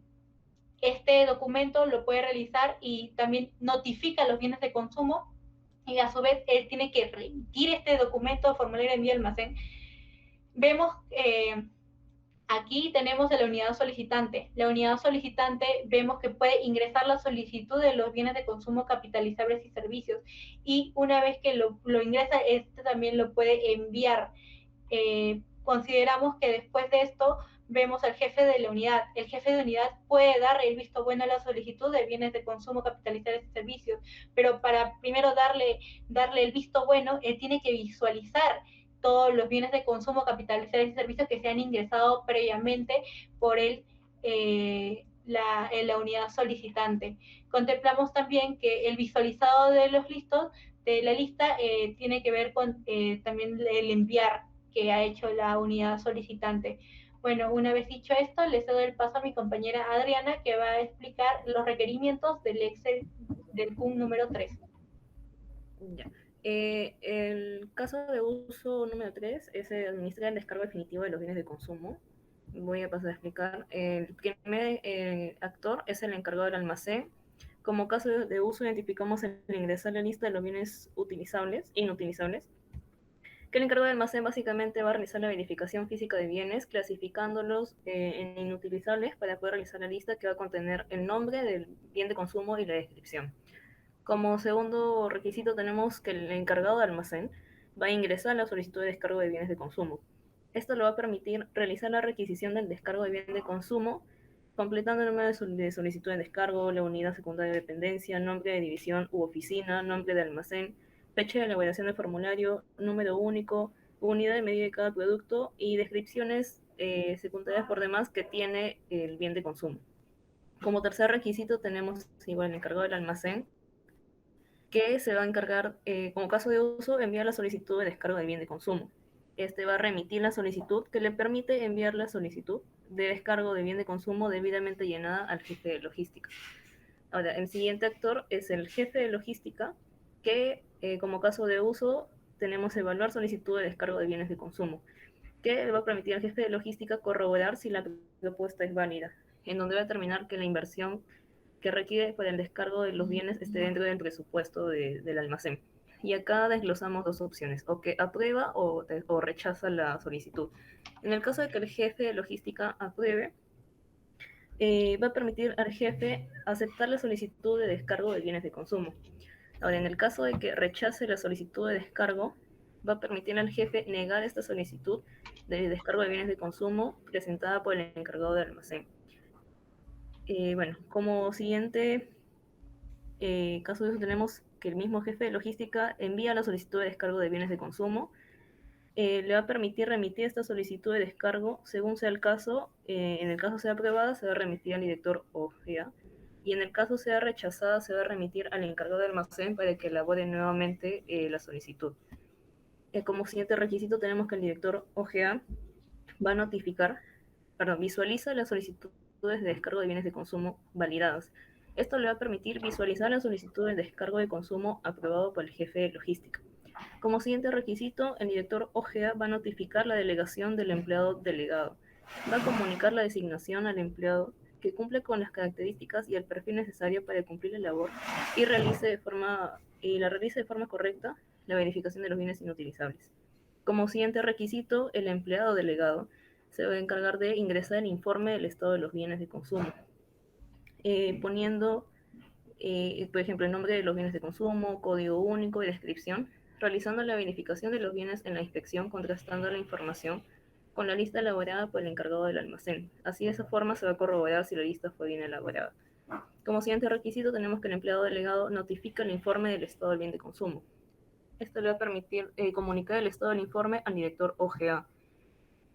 Este documento lo puede realizar y también notifica los bienes de consumo y a su vez él tiene que remitir este documento formulario de envío de almacén. Vemos aquí tenemos a la unidad solicitante. La unidad solicitante vemos que puede ingresar la solicitud de los bienes de consumo capitalizables y servicios y una vez que lo ingresa, este también lo puede enviar. Consideramos que después de esto vemos al jefe de la unidad. El jefe de unidad puede dar el visto bueno a la solicitud de bienes de consumo capitalizables y servicios, pero para primero darle el visto bueno, él tiene que visualizar todos los bienes de consumo capitalizables y servicios que se han ingresado previamente por la unidad solicitante. Contemplamos también que el visualizado de los listos de la lista tiene que ver con también el enviar que ha hecho la unidad solicitante. Bueno, una vez dicho esto, le cedo el paso a mi compañera Adriana, que va a explicar los requerimientos del Excel del CUM número 3. Ya. El caso de uso número 3 es administrar el descargo definitivo de los bienes de consumo. Voy a pasar a explicar. El primer actor es el encargado del almacén. Como caso de uso identificamos el ingresar a la lista de los bienes utilizables, inutilizables, que el encargado del almacén básicamente va a realizar la verificación física de bienes, clasificándolos en inutilizables para poder realizar la lista que va a contener el nombre del bien de consumo y la descripción. Como segundo requisito tenemos que el encargado de almacén va a ingresar la solicitud de descargo de bienes de consumo. Esto le va a permitir realizar la requisición del descargo de bien de consumo, completando el número de solicitud de descargo, la unidad secundaria de dependencia, nombre de división u oficina, nombre de almacén, fecha de elaboración del formulario, número único, unidad de medida de cada producto y descripciones secundarias por demás que tiene el bien de consumo. Como tercer requisito tenemos igual el encargado del almacén, que se va a encargar, como caso de uso, enviar la solicitud de descargo de bien de consumo. Este va a remitir la solicitud que le permite enviar la solicitud de descargo de bien de consumo debidamente llenada al jefe de logística. Ahora, el siguiente actor es el jefe de logística, que como caso de uso tenemos evaluar solicitud de descargo de bienes de consumo, que va a permitir al jefe de logística corroborar si la propuesta es válida, en donde va a determinar que la inversión que requiere para el descargo de los bienes esté dentro del presupuesto del almacén. Y acá desglosamos dos opciones, o que aprueba o rechaza la solicitud. En el caso de que el jefe de logística apruebe, va a permitir al jefe aceptar la solicitud de descargo de bienes de consumo. Ahora, en el caso de que rechace la solicitud de descargo, va a permitir al jefe negar esta solicitud de descargo de bienes de consumo presentada por el encargado del almacén. Bueno, como siguiente caso de uso tenemos que el mismo jefe de logística envía la solicitud de descargo de bienes de consumo. Le va a permitir remitir esta solicitud de descargo según sea el caso. En el caso sea aprobada, se va a remitir al director OGEA. Y en el caso sea rechazada, se va a remitir al encargado de almacén para que elabore nuevamente la solicitud. Como siguiente requisito tenemos que el director OGEA va a visualiza las solicitudes de descargo de bienes de consumo validadas. Esto le va a permitir visualizar la solicitud de descargo de consumo aprobado por el jefe de logística. Como siguiente requisito, el director OGEA va a notificar la delegación del empleado delegado. Va a comunicar la designación al empleado que cumple con las características y el perfil necesario para cumplir la labor y la realice de forma correcta la verificación de los bienes inutilizables. Como siguiente requisito, el empleado delegado se va a encargar de ingresar el informe del estado de los bienes de consumo, poniendo, por ejemplo, el nombre de los bienes de consumo, código único y descripción, realizando la verificación de los bienes en la inspección, contrastando la información con la lista elaborada por el encargado del almacén. Así, de esa forma se va a corroborar si la lista fue bien elaborada. Como siguiente requisito tenemos que el empleado delegado notifica el informe del estado del bien de consumo. Esto le va a permitir comunicar el estado del informe al director OGA.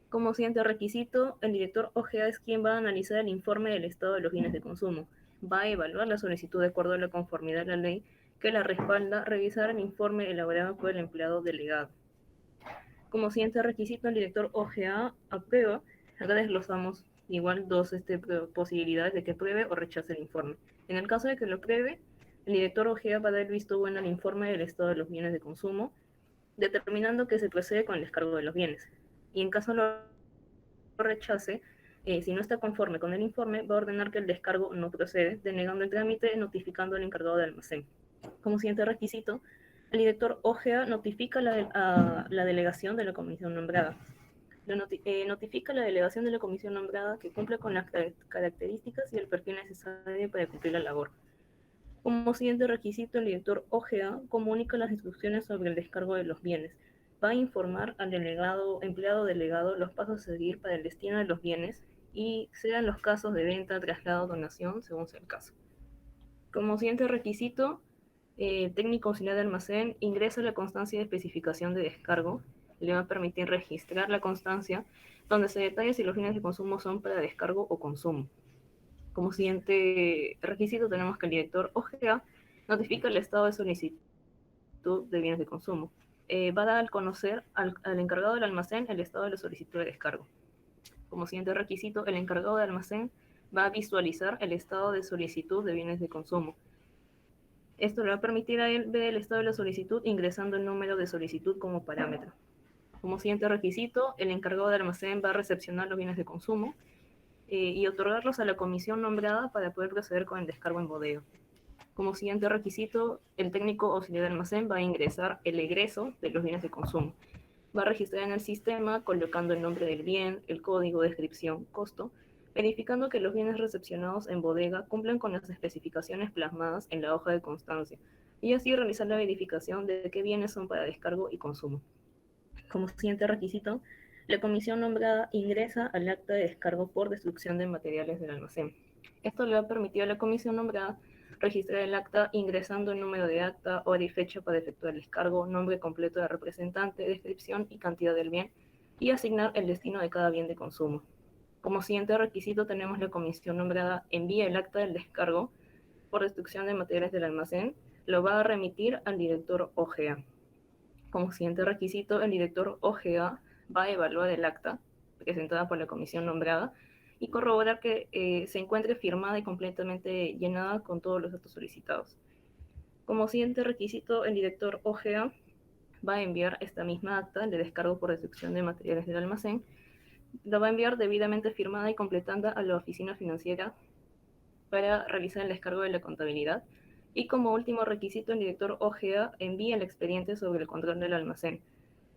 Como siguiente requisito, el director OGA es quien va a analizar el informe del estado de los bienes de consumo. Va a evaluar la solicitud de acuerdo a la conformidad a la ley que la respalda, revisar el informe elaborado por el empleado delegado. Como siguiente requisito, el director OGA aprueba. Acá desglosamos Igual dos posibilidades de que pruebe o rechace el informe. En el caso de que lo pruebe, el director ojea va a dar el visto bueno al informe del estado de los bienes de consumo, determinando que se procede con el descargo de los bienes. Y en caso lo rechace, si no está conforme con el informe, va a ordenar que el descargo no procede, denegando el trámite, notificando al encargado de almacén. Como siguiente requisito, el director ojea notifica a la delegación de la comisión nombrada. Notifica a la delegación de la comisión nombrada que cumple con las características y el perfil necesario para cumplir la labor. Como siguiente requisito, el director ojea comunica las instrucciones sobre el descargo de los bienes. Va a informar al empleado delegado los pasos a seguir para el destino de los bienes y sean los casos de venta, traslado, donación, según sea el caso. Como siguiente requisito, el técnico auxiliar de almacén ingresa la constancia de especificación de descargo. Le va a permitir registrar la constancia donde se detalla si los bienes de consumo son para descargo o consumo. Como siguiente requisito tenemos que el director ojea notifica el estado de solicitud de bienes de consumo. Va a dar a conocer al encargado del almacén el estado de la solicitud de descargo. Como siguiente requisito, el encargado de almacén va a visualizar el estado de solicitud de bienes de consumo. Esto le va a permitir a él ver el estado de la solicitud ingresando el número de solicitud como parámetro. Como siguiente requisito, el encargado de almacén va a recepcionar los bienes de consumo y otorgarlos a la comisión nombrada para poder proceder con el descargo en bodega. Como siguiente requisito, el técnico auxiliar de almacén va a ingresar el egreso de los bienes de consumo. Va a registrar en el sistema colocando el nombre del bien, el código, descripción, costo, verificando que los bienes recepcionados en bodega cumplen con las especificaciones plasmadas en la hoja de constancia y así realizar la verificación de qué bienes son para descargo y consumo. Como siguiente requisito, la comisión nombrada ingresa al acta de descargo por destrucción de materiales del almacén. Esto le va a permitir a la comisión nombrada registrar el acta ingresando el número de acta, hora y fecha para efectuar el descargo, nombre completo de representante, descripción y cantidad del bien, y asignar el destino de cada bien de consumo. Como siguiente requisito tenemos la comisión nombrada envía el acta del descargo por destrucción de materiales del almacén, lo va a remitir al director ojea. Como siguiente requisito, el director ojea va a evaluar el acta presentada por la comisión nombrada y corroborar que se encuentre firmada y completamente llenada con todos los datos solicitados. Como siguiente requisito, el director ojea va a enviar esta misma acta de descargo por destrucción de materiales del almacén, la va a enviar debidamente firmada y completada a la oficina financiera para realizar el descargo de la contabilidad. Y como último requisito, el director ojea envía el expediente sobre el control del almacén.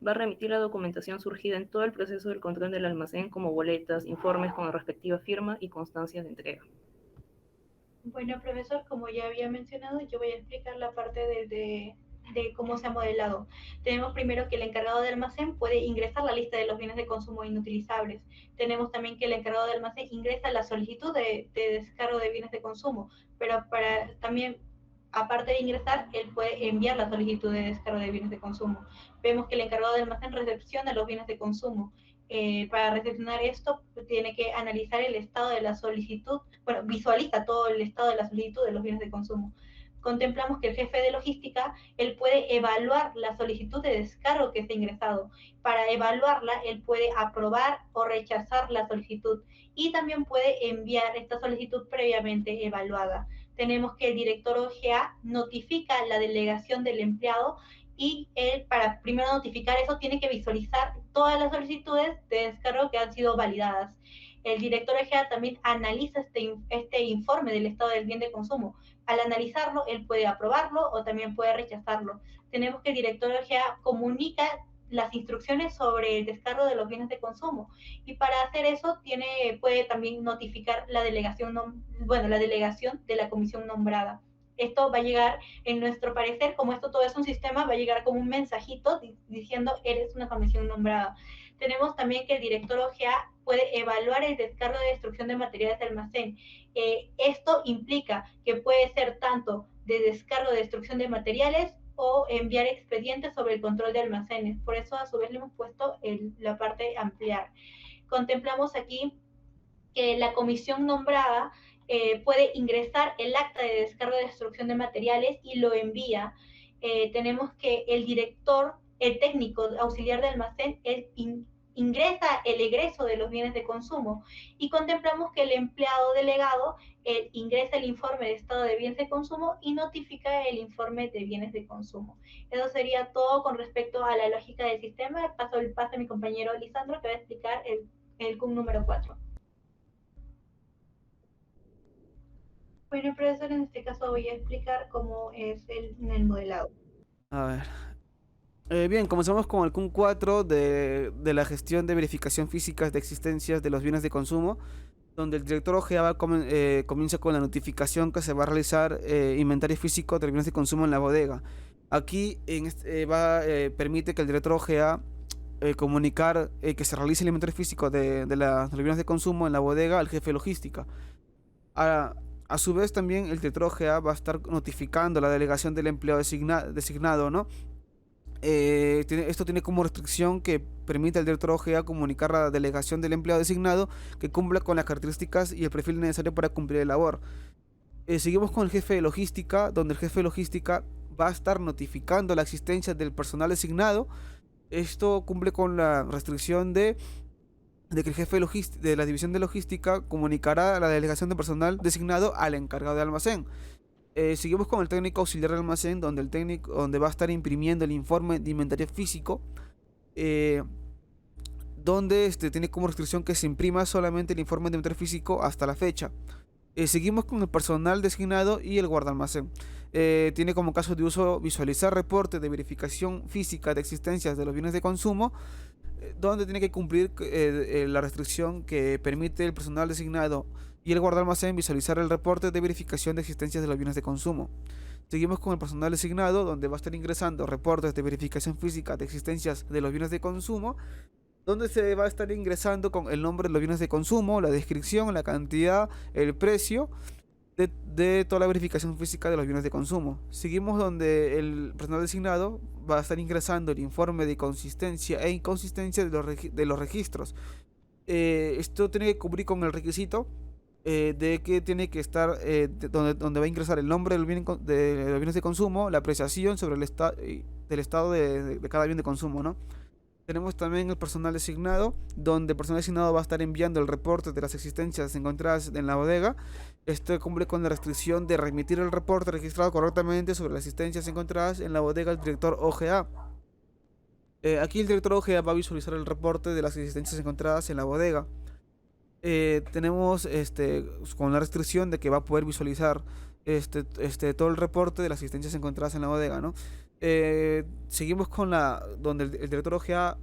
Va a remitir la documentación surgida en todo el proceso del control del almacén, como boletas, informes con la respectiva firma y constancias de entrega. Bueno, profesor, como ya había mencionado, yo voy a explicar la parte de cómo se ha modelado. Tenemos primero que el encargado de almacén puede ingresar la lista de los bienes de consumo inutilizables. Tenemos también que el encargado de almacén ingresa la solicitud de descargo de bienes de consumo, pero también, aparte de ingresar, él puede enviar la solicitud de descargo de bienes de consumo. Vemos que el encargado de almacén recepciona los bienes de consumo. Para recepcionar esto, tiene que analizar el estado de la solicitud, bueno, visualiza todo el estado de la solicitud de los bienes de consumo. Contemplamos que el jefe de logística, él puede evaluar la solicitud de descargo que se ha ingresado. Para evaluarla, él puede aprobar o rechazar la solicitud y también puede enviar esta solicitud previamente evaluada. Tenemos que el director OGA notifica la delegación del empleado y él, para primero notificar eso, tiene que visualizar todas las solicitudes de descargo que han sido validadas. El director OGA también analiza este informe del estado del bien de consumo. Al analizarlo, él puede aprobarlo o también puede rechazarlo. Tenemos que el director OGA comunica las instrucciones sobre el descargo de los bienes de consumo y para hacer eso puede también notificar la delegación de la comisión nombrada. Esto va a llegar, en nuestro parecer, como esto todo es un sistema, va a llegar como un mensajito diciendo eres una comisión nombrada. Tenemos también que el director OGA puede evaluar el descargo de destrucción de materiales de almacén. Esto implica que puede ser tanto de descargo de destrucción de materiales o enviar expedientes sobre el control de almacenes. Por eso, a su vez, le hemos puesto la parte ampliar. Contemplamos aquí que la comisión nombrada puede ingresar el acta de descargo de destrucción de materiales y lo envía. Tenemos que el director, el técnico auxiliar de almacén, él ingresa el egreso de los bienes de consumo y contemplamos que el empleado delegado ingresa el informe de estado de bienes de consumo y notifica el informe de bienes de consumo. Eso sería todo con respecto a la lógica del sistema. Paso el paso a mi compañero Lisandro, que va a explicar el CUM número 4. Bueno, profesor, en este caso voy a explicar cómo es el modelado. A ver. Bien, comenzamos con el CUM 4 de la gestión de verificación física de existencias de los bienes de consumo, donde el director OGA comienza con la notificación que se va a realizar inventario físico de los bienes de consumo en la bodega. Aquí permite que el director OGA comunicar que se realice el inventario físico de los bienes de consumo en la bodega al jefe de logística. A su vez también el director OGA va a estar notificando la delegación del empleado designado, ¿no? Esto tiene como restricción que permite al director OGA comunicar a la delegación del empleado designado que cumpla con las características y el perfil necesario para cumplir la labor. Seguimos con el jefe de logística, donde el jefe de logística va a estar notificando la existencia del personal designado. Esto cumple con la restricción de que el jefe de la división de logística comunicará a la delegación de personal designado al encargado de almacén. Seguimos con el técnico auxiliar de almacén, donde va a estar imprimiendo el informe de inventario físico, donde tiene como restricción que se imprima solamente el informe de inventario físico hasta la fecha. Seguimos con el personal designado y el guardalmacén. Tiene como caso de uso visualizar reportes de verificación física de existencias de los bienes de consumo, donde tiene que cumplir la restricción que permite el personal designado y el guardalmacén visualizar el reporte de verificación de existencias de los bienes de consumo. Seguimos con el personal designado, donde va a estar ingresando reportes de verificación física de existencias de los bienes de consumo, donde se va a estar ingresando con el nombre de los bienes de consumo, la descripción, la cantidad, el precio de toda la verificación física de los bienes de consumo. Seguimos donde el personal designado va a estar ingresando el informe de consistencia e inconsistencia de los registros. Esto tiene que cubrir con el requisito de que tiene que estar donde va a ingresar el nombre de los bienes de consumo, la apreciación sobre del estado de cada bien de consumo, ¿no? Tenemos también el personal designado, donde el personal designado va a estar enviando el reporte de las existencias encontradas en la bodega. Esto cumple con la restricción de remitir el reporte registrado correctamente sobre las existencias encontradas en la bodega al director OGA. Aquí el director OGA va a visualizar el reporte de las existencias encontradas en la bodega. Tenemos con la restricción de que va a poder visualizar todo el reporte de las asistencias encontradas en la bodega, ¿no? Seguimos con donde el director OGA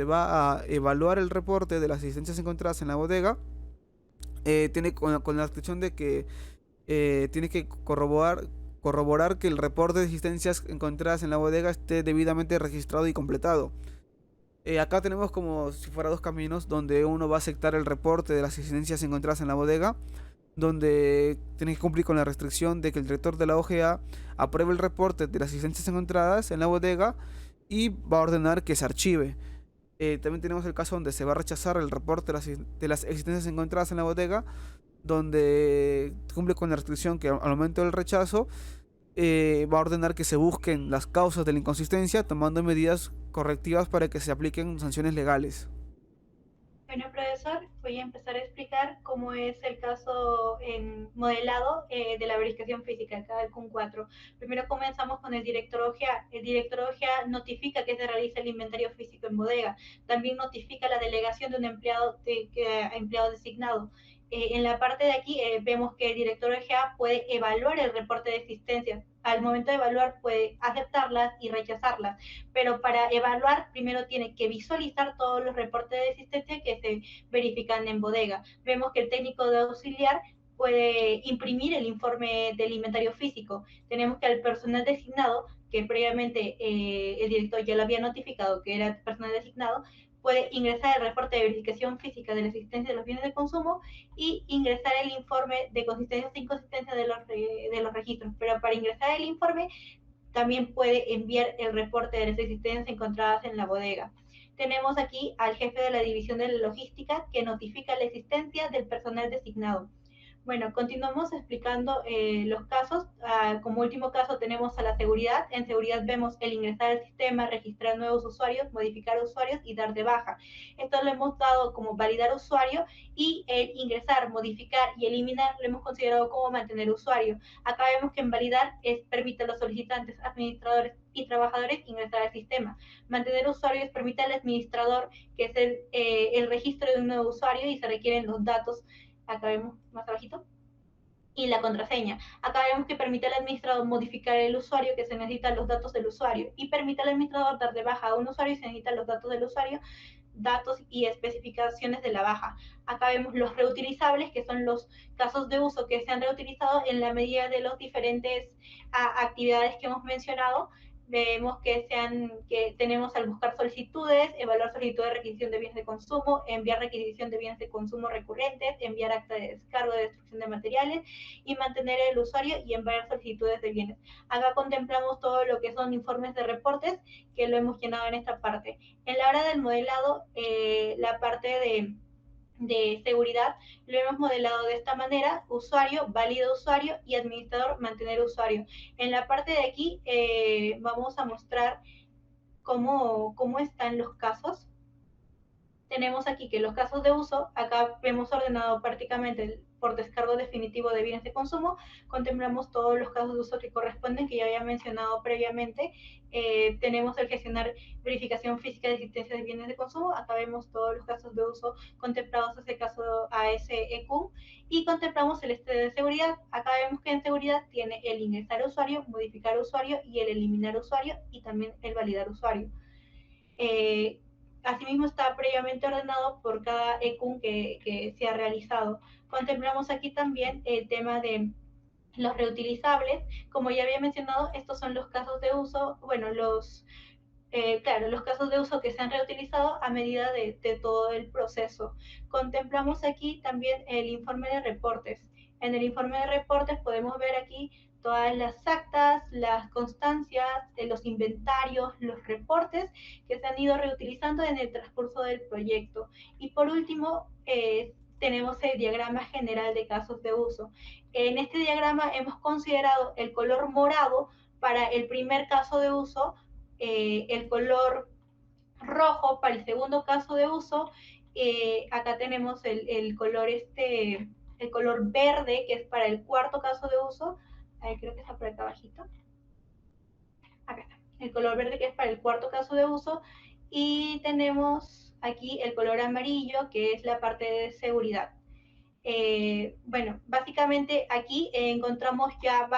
va a evaluar el reporte de las asistencias encontradas en la bodega. Tiene con la restricción de que tiene que corroborar que el reporte de asistencias encontradas en la bodega esté debidamente registrado y completado. Acá tenemos como si fuera dos caminos, donde uno va a aceptar el reporte de las asistencias encontradas en la bodega, donde tiene que cumplir con la restricción de que el director de la OGA apruebe el reporte de las asistencias encontradas en la bodega y va a ordenar que se archive. También tenemos el caso donde se va a rechazar el reporte de las existencias encontradas en la bodega, donde cumple con la restricción que al momento del rechazo va a ordenar que se busquen las causas de la inconsistencia, tomando medidas correctivas para que se apliquen sanciones legales. Bueno, profesor, voy a empezar a explicar cómo es el caso en modelado de la verificación física, acá del CUM 4. Primero comenzamos con el director OGA. El director OGA notifica que se realiza el inventario físico en bodega. También notifica la delegación de un empleado designado. En la parte de aquí vemos que el director OGA puede evaluar el reporte de existencia. Al momento de evaluar puede aceptarlas y rechazarlas, pero para evaluar primero tiene que visualizar todos los reportes de existencia que se verifican en bodega. Vemos que el técnico de auxiliar puede imprimir el informe del inventario físico. Tenemos que al personal designado, que previamente el director ya lo había notificado que era personal designado, puede ingresar el reporte de verificación física de la existencia de los bienes de consumo y ingresar el informe de consistencia e inconsistencia de los registros. Pero para ingresar el informe también puede enviar el reporte de las existencias encontradas en la bodega. Tenemos aquí al jefe de la división de la logística que notifica la existencia del personal designado. Bueno, continuamos explicando los casos. Como último caso tenemos a la seguridad. En seguridad vemos el ingresar al sistema, registrar nuevos usuarios, modificar usuarios y dar de baja. Esto lo hemos dado como validar usuario, y el ingresar, modificar y eliminar lo hemos considerado como mantener usuario. Acá vemos que en validar permite a los solicitantes, administradores y trabajadores ingresar al sistema. Mantener usuarios permite al administrador, que es el registro de un nuevo usuario, y se requieren los datos. Acá vemos más abajito, y la contraseña. Acá vemos que permite al administrador modificar el usuario, que se necesitan los datos del usuario, y permite al administrador dar de baja a un usuario y se necesitan los datos del usuario, datos y especificaciones de la baja. Acá vemos los reutilizables, que son los casos de uso que se han reutilizado en la medida de las diferentes actividades que hemos mencionado. Vemos que tenemos al buscar solicitudes, evaluar solicitudes de requisición de bienes de consumo, enviar requisición de bienes de consumo recurrentes, enviar acta de descargo de destrucción de materiales, y mantener el usuario y enviar solicitudes de bienes. Acá contemplamos todo lo que son informes de reportes, que lo hemos llenado en esta parte. En la hora del modelado, la parte de seguridad lo hemos modelado de esta manera: usuario, válido usuario, y administrador, mantener usuario. En la parte de aquí vamos a mostrar cómo están los casos. Tenemos aquí que los casos de uso, acá hemos ordenado prácticamente por descargo definitivo de bienes de consumo. Contemplamos todos los casos de uso que corresponden, que ya había mencionado previamente. Tenemos el gestionar verificación física de existencia de bienes de consumo. Acá vemos todos los casos de uso contemplados, ese caso ASEQ, y contemplamos el de seguridad. Acá vemos que en seguridad tiene el ingresar usuario, modificar usuario y el eliminar usuario, y también el validar usuario. Asimismo está previamente ordenado por cada ECUM que se ha realizado. Contemplamos aquí también el tema de los reutilizables. Como ya había mencionado, estos son los casos de uso, bueno, los casos de uso que se han reutilizado a medida de todo el proceso. Contemplamos aquí también el informe de reportes. En el informe de reportes podemos ver aquí todas las actas, las constancias, los inventarios, los reportes que se han ido reutilizando en el transcurso del proyecto. Y por último, tenemos el diagrama general de casos de uso. En este diagrama hemos considerado el color morado para el primer caso de uso, el color rojo para el segundo caso de uso. Acá tenemos el color verde, que es para el cuarto caso de uso. Creo que está por acá abajito. Acá está. El color verde, que es para el cuarto caso de uso. Y tenemos aquí el color amarillo, que es la parte de seguridad. Bueno, básicamente aquí encontramos ya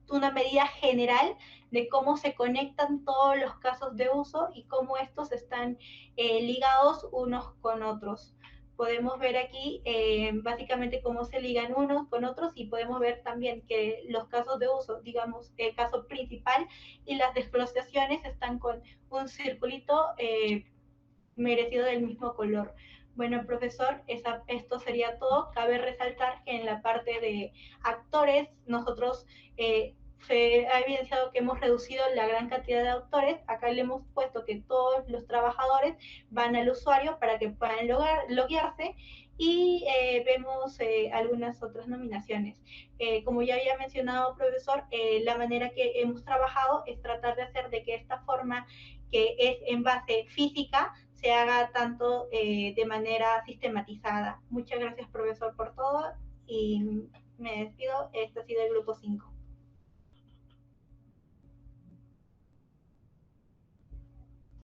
una medida general de cómo se conectan todos los casos de uso y cómo estos están ligados unos con otros. Podemos ver aquí básicamente cómo se ligan unos con otros, y podemos ver también que los casos de uso, digamos, el caso principal y las desglosarizaciones están con un circulito merecido del mismo color. Bueno, profesor, esto sería todo. Cabe resaltar que en la parte de actores, nosotros se ha evidenciado que hemos reducido la gran cantidad de autores. Acá le hemos puesto que todos los trabajadores van al usuario para que puedan loguearse, y vemos algunas otras nominaciones. Como ya había mencionado, profesor, la manera que hemos trabajado es tratar de hacer de que esta forma, que es en base física, se haga tanto de manera sistematizada. Muchas gracias, profesor, por todo, y me despido. Este ha sido el grupo 5.